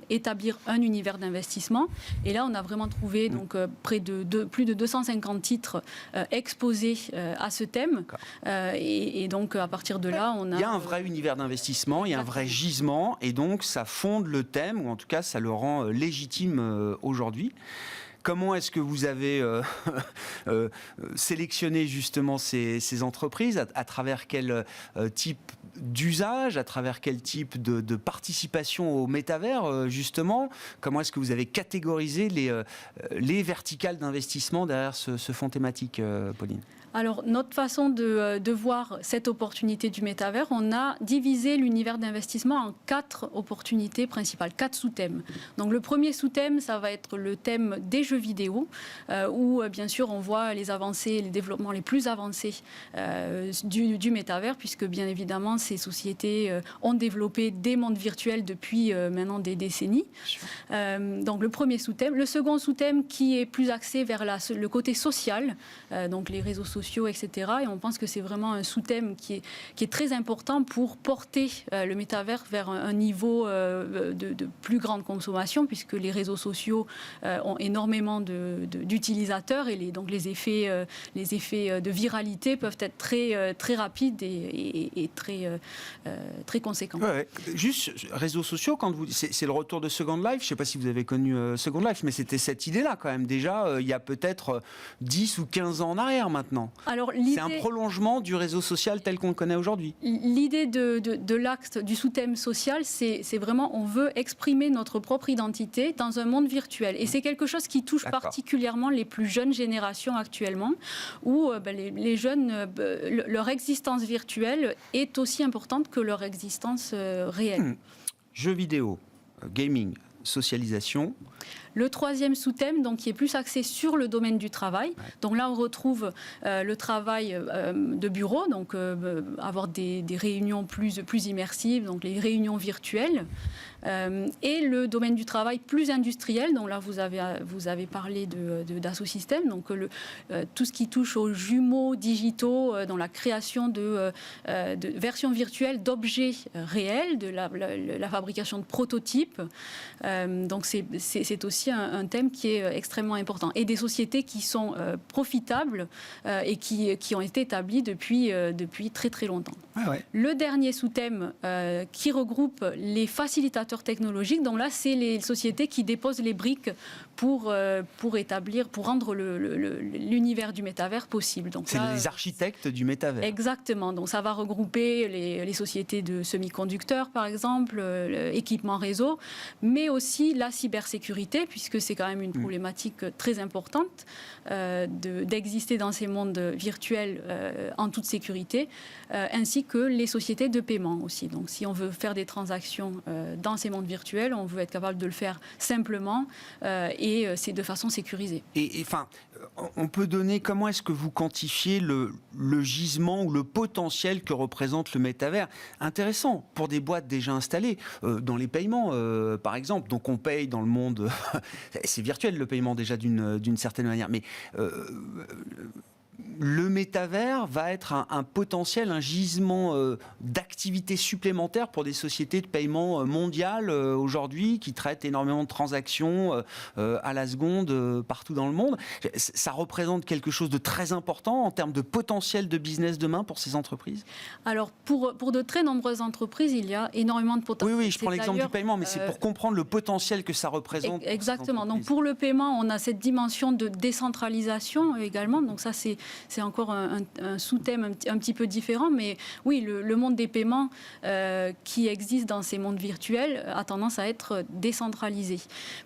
établir un univers d'investissement. Et là, on a vraiment trouvé donc, plus de 250 titres exposés à ce thème. Et donc, à partir de là, on a... Il y a un vrai univers d'investissement, il y a un vrai gisement, et donc ça fonde le thème, ou en tout cas ça le rend légitime aujourd'hui. Comment est-ce que vous avez sélectionné justement ces entreprises, à travers quel type d'usage, à travers quel type de participation au métavers justement? Comment est-ce que vous avez catégorisé les verticales d'investissement derrière ce fonds thématique, Pauline? Alors, notre façon de voir cette opportunité du métavers, on a divisé l'univers d'investissement en 4 opportunités principales, 4 sous-thèmes. Donc, le premier sous-thème, ça va être le thème des jeux vidéo, où, bien sûr, on voit les avancées, les développements les plus avancés du métavers, puisque, bien évidemment, ces sociétés ont développé des mondes virtuels depuis maintenant des décennies. Donc, le premier sous-thème. Le second sous-thème, qui est plus axé vers le côté social, donc les réseaux sociaux, etc. Et on pense que c'est vraiment un sous-thème qui est très important pour porter le métavers vers un niveau de plus grande consommation, puisque les réseaux sociaux ont énormément d'utilisateurs et donc les effets de viralité peuvent être très rapides et très très conséquent. Ouais. Juste, réseaux sociaux, c'est le retour de Second Life. Je ne sais pas si vous avez connu Second Life, mais c'était cette idée-là quand même déjà, il y a peut-être 10 ou 15 ans en arrière maintenant. Alors, c'est un prolongement du réseau social tel qu'on le connaît aujourd'hui. L'idée de l'acte, du sous-thème social, c'est vraiment, on veut exprimer notre propre identité dans un monde virtuel. Et c'est quelque chose qui touche particulièrement les plus jeunes générations actuellement, où les jeunes, leur existence virtuelle est aussi importante que leur existence réelle. Jeux vidéo, gaming, socialisation. Le troisième sous-thème, donc, qui est plus axé sur le domaine du travail. Ouais. Donc là, on retrouve le travail de bureau, donc avoir des réunions plus immersives, donc les réunions virtuelles. Et le domaine du travail plus industriel, donc là vous avez parlé d'Assosystèmes, donc tout ce qui touche aux jumeaux digitaux, dans la création de versions virtuelles d'objets réels, de la fabrication de prototypes. Donc c'est aussi un thème qui est extrêmement important. Et des sociétés qui sont profitables et qui ont été établies depuis très très longtemps. Ah ouais. Le dernier sous-thème qui regroupe les facilitateurs technologiques, donc là c'est les sociétés qui déposent les briques pour rendre l'univers du métavers possible. Donc c'est les architectes du métavers. Exactement. Donc ça va regrouper les sociétés de semi-conducteurs par exemple, équipements réseau, mais aussi la cybersécurité, puisque c'est quand même une problématique très importante d'exister dans ces mondes virtuels en toute sécurité, ainsi que les sociétés de paiement aussi. Donc si on veut faire des transactions dans ces mondes virtuels, on veut être capable de le faire simplement et c'est de façon sécurisée. Et enfin, on peut donner, comment est-ce que vous quantifiez le gisement ou le potentiel que représente le métavers? Intéressant pour des boîtes déjà installées, dans les paiements par exemple. Donc on paye dans le monde, c'est virtuel le paiement déjà d'une certaine manière, mais le métavers va être un potentiel, un gisement d'activités supplémentaires pour des sociétés de paiement mondiales aujourd'hui qui traitent énormément de transactions à la seconde partout dans le monde. Ça représente quelque chose de très important en termes de potentiel de business demain pour ces entreprises? Alors pour de très nombreuses entreprises, il y a énormément de potentiel. Oui, je prends l'exemple du paiement, mais c'est pour comprendre le potentiel que ça représente. Exactement. Donc pour le paiement, on a cette dimension de décentralisation également. Donc ça, c'est encore un sous-thème un petit peu différent, mais oui, le monde des paiements qui existe dans ces mondes virtuels a tendance à être décentralisé.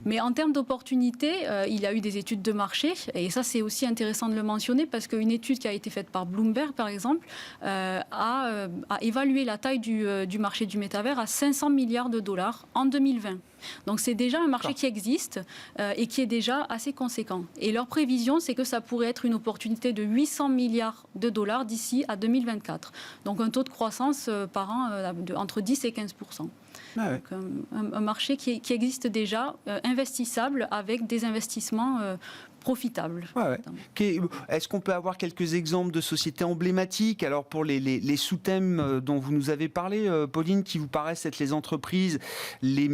Mais en termes d'opportunités, il y a eu des études de marché, et ça c'est aussi intéressant de le mentionner, parce qu'une étude qui a été faite par Bloomberg, par exemple, a évalué la taille du marché du métavers à 500 milliards de dollars en 2020. Donc c'est déjà un marché qui existe et qui est déjà assez conséquent. Et leur prévision, c'est que ça pourrait être une opportunité de 800 milliards de dollars d'ici à 2024. Donc un taux de croissance par an entre 10 et 15%. Ah ouais. Donc un marché qui existe déjà, investissable avec des investissements profitable. Ouais. Est-ce qu'on peut avoir quelques exemples de sociétés emblématiques? Alors pour les sous-thèmes dont vous nous avez parlé, Pauline, qui vous paraissent être les entreprises les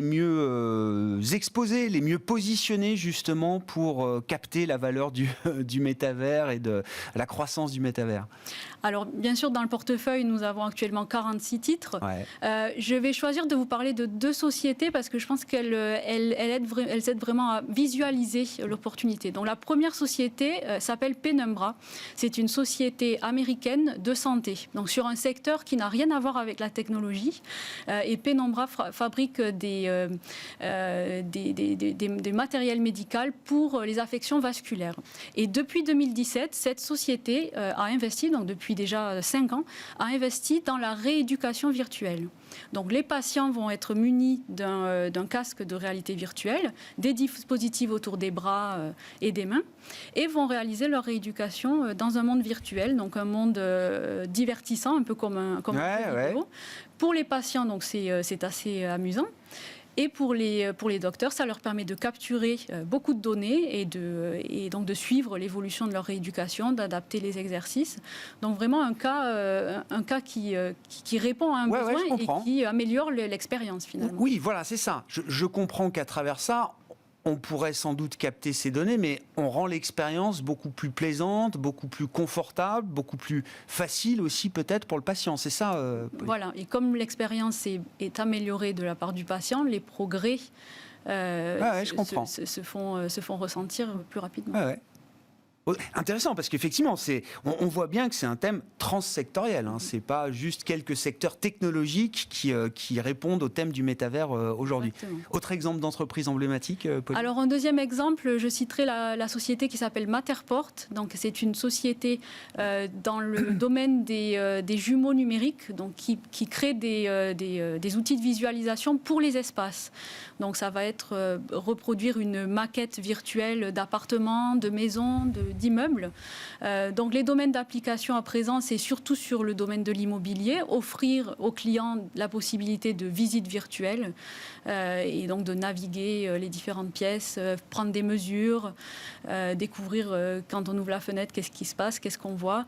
mieux exposées, les mieux positionnées justement pour capter la valeur du métavers et de la croissance du métavers? Alors bien sûr, dans le portefeuille, nous avons actuellement 46 titres. Ouais. Je vais choisir de vous parler de deux sociétés parce que je pense qu'elles aident vraiment à visualiser l'opportunité. Donc la première société s'appelle Penumbra. C'est une société américaine de santé, donc sur un secteur qui n'a rien à voir avec la technologie. Et Penumbra fabrique des matériels médicaux pour les affections vasculaires. Et depuis 2017, cette société a investi, donc depuis déjà 5 ans, a investi dans la rééducation virtuelle. Donc les patients vont être munis d'un casque de réalité virtuelle, des dispositifs autour des bras et des mains, et vont réaliser leur rééducation dans un monde virtuel, donc un monde divertissant, un peu comme un jeu vidéo. Pour les patients, donc c'est assez amusant. Et pour les docteurs, ça leur permet de capturer beaucoup de données et donc de suivre l'évolution de leur rééducation, d'adapter les exercices. Donc vraiment un cas qui répond à un besoin et qui améliore l'expérience finalement. Oui, voilà, c'est ça. Je comprends qu'à travers ça, on pourrait sans doute capter ces données, mais on rend l'expérience beaucoup plus plaisante, beaucoup plus confortable, beaucoup plus facile aussi peut-être pour le patient. C'est ça Voilà, et comme l'expérience est améliorée de la part du patient, les progrès se font ressentir plus rapidement. Ouais. Intéressant, parce qu'effectivement, on voit bien que c'est un thème transsectoriel. Ce n'est pas juste quelques secteurs technologiques qui répondent au thème du métavers aujourd'hui. Exactement. Autre exemple d'entreprise emblématique, Pauline ? Alors, un deuxième exemple, je citerai la société qui s'appelle Matterport. Donc, c'est une société dans le domaine des jumeaux numériques, donc qui crée des outils de visualisation pour les espaces. Donc, ça va être reproduire une maquette virtuelle d'appartements, de maisons, d'immeubles. Donc les domaines d'application à présent, c'est surtout sur le domaine de l'immobilier, offrir aux clients la possibilité de visite virtuelle et donc de naviguer les différentes pièces, prendre des mesures, découvrir quand on ouvre la fenêtre qu'est-ce qui se passe, qu'est-ce qu'on voit.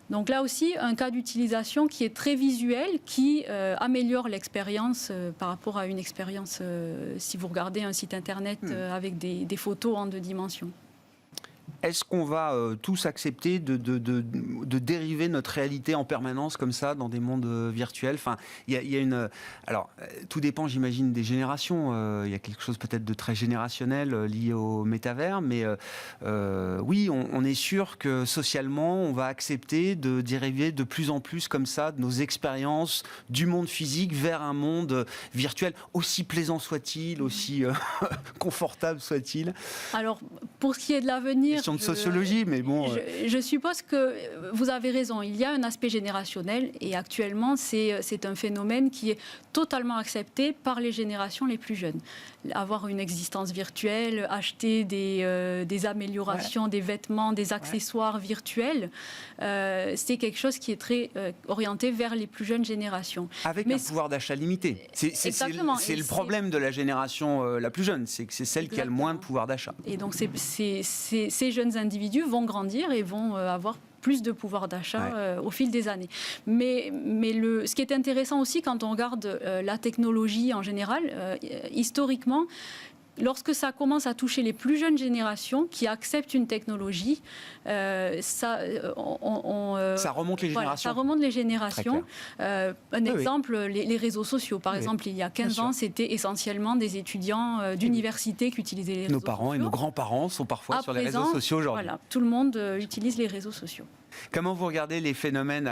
Donc là aussi, un cas d'utilisation qui est très visuel, qui améliore l'expérience par rapport à une expérience si vous regardez un site internet avec des photos en 2 dimensions. Est-ce qu'on va tous accepter de dériver notre réalité en permanence comme ça dans des mondes virtuels ? Enfin, il y a une. Alors, tout dépend, j'imagine, des générations. Il y a quelque chose peut-être de très générationnel lié au métavers, mais oui, on est sûr que socialement, on va accepter de dériver de plus en plus comme ça de nos expériences du monde physique vers un monde virtuel, aussi plaisant soit-il, aussi confortable soit-il. Alors, pour ce qui est de l'avenir, de sociologie, mais bon... Je suppose que vous avez raison. Il y a un aspect générationnel et actuellement, c'est un phénomène qui est totalement accepté par les générations les plus jeunes. Avoir une existence virtuelle, acheter des améliorations, des vêtements, des accessoires virtuels, c'est quelque chose qui est très orienté vers les plus jeunes générations. Avec un pouvoir d'achat limité. C'est le problème de la génération la plus jeune, c'est que c'est celle qui a le moins de pouvoir d'achat. Et donc ces jeunes individus vont grandir et vont avoir plus de pouvoir d'achat au fil des années. Mais ce qui est intéressant aussi quand on regarde la technologie en général, historiquement, lorsque ça commence à toucher les plus jeunes générations qui acceptent une technologie, ça remonte les générations. Voilà, ça remonte les générations. Un exemple, les réseaux sociaux. Par exemple, il y a 15 ans, c'était essentiellement des étudiants d'université qui utilisaient les réseaux sociaux. Nos parents et nos grands-parents sont parfois sur les réseaux sociaux aujourd'hui. Voilà, tout le monde utilise les réseaux sociaux. Comment vous regardez les phénomènes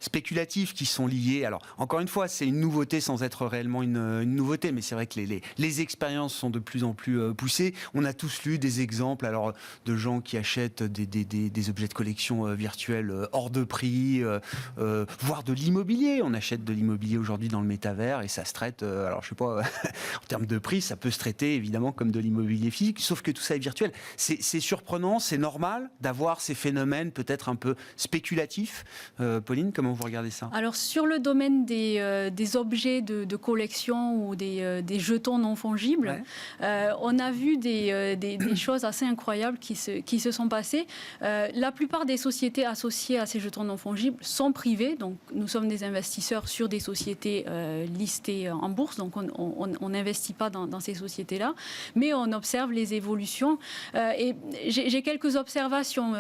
spéculatifs qui sont liés ? Alors, encore une fois, c'est une nouveauté sans être réellement une nouveauté, mais c'est vrai que les expériences sont de plus en plus poussées. On a tous lu des exemples de gens qui achètent des objets de collection virtuels hors de prix, voire de l'immobilier. On achète de l'immobilier aujourd'hui dans le métavers et ça se traite, alors je sais pas, en termes de prix, ça peut se traiter évidemment comme de l'immobilier physique, sauf que tout ça est virtuel. C'est surprenant, c'est normal d'avoir ces phénomènes peut-être un peu spéculatifs. Pauline, comment vous regardez ça ? Alors sur le domaine des objets de collection ou des jetons non fongibles, on a vu des choses assez incroyables qui se sont passées. La plupart des sociétés associées à ces jetons non fongibles sont privées, donc nous sommes des investisseurs sur des sociétés listées en bourse, donc on n'investit pas dans ces sociétés-là, mais on observe les évolutions. Et j'ai quelques observations.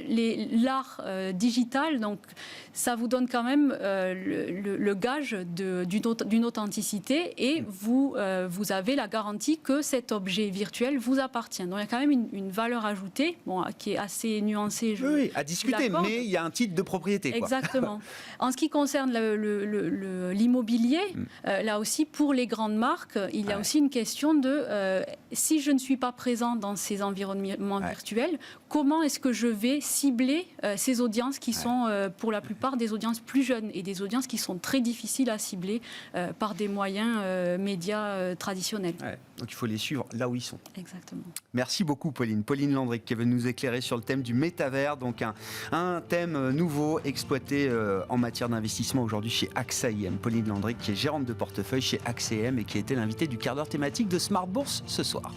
L'art digital, donc ça vous donne quand même le gage d'une authenticité et vous avez la garantie que cet objet virtuel vous appartient. Donc il y a quand même une valeur ajoutée qui est assez nuancée. Oui, à discuter, mais il y a un titre de propriété. Exactement. En ce qui concerne l'immobilier, là aussi, pour les grandes marques, il y a aussi une question de si je ne suis pas présent dans ces environnements virtuels, comment est-ce que je vais cibler ces audiences qui sont pour la plupart des audiences plus jeunes et des audiences qui sont très difficiles à cibler par des moyens médias traditionnels. Donc il faut les suivre là où ils sont. Exactement. Merci beaucoup Pauline. Pauline Landric qui est venue nous éclairer sur le thème du métavers, donc un thème nouveau exploité en matière d'investissement aujourd'hui chez AXA IM. Pauline Landric qui est gérante de portefeuille chez AXA IM et qui était l'invitée du quart d'heure thématique de Smart Bourse ce soir.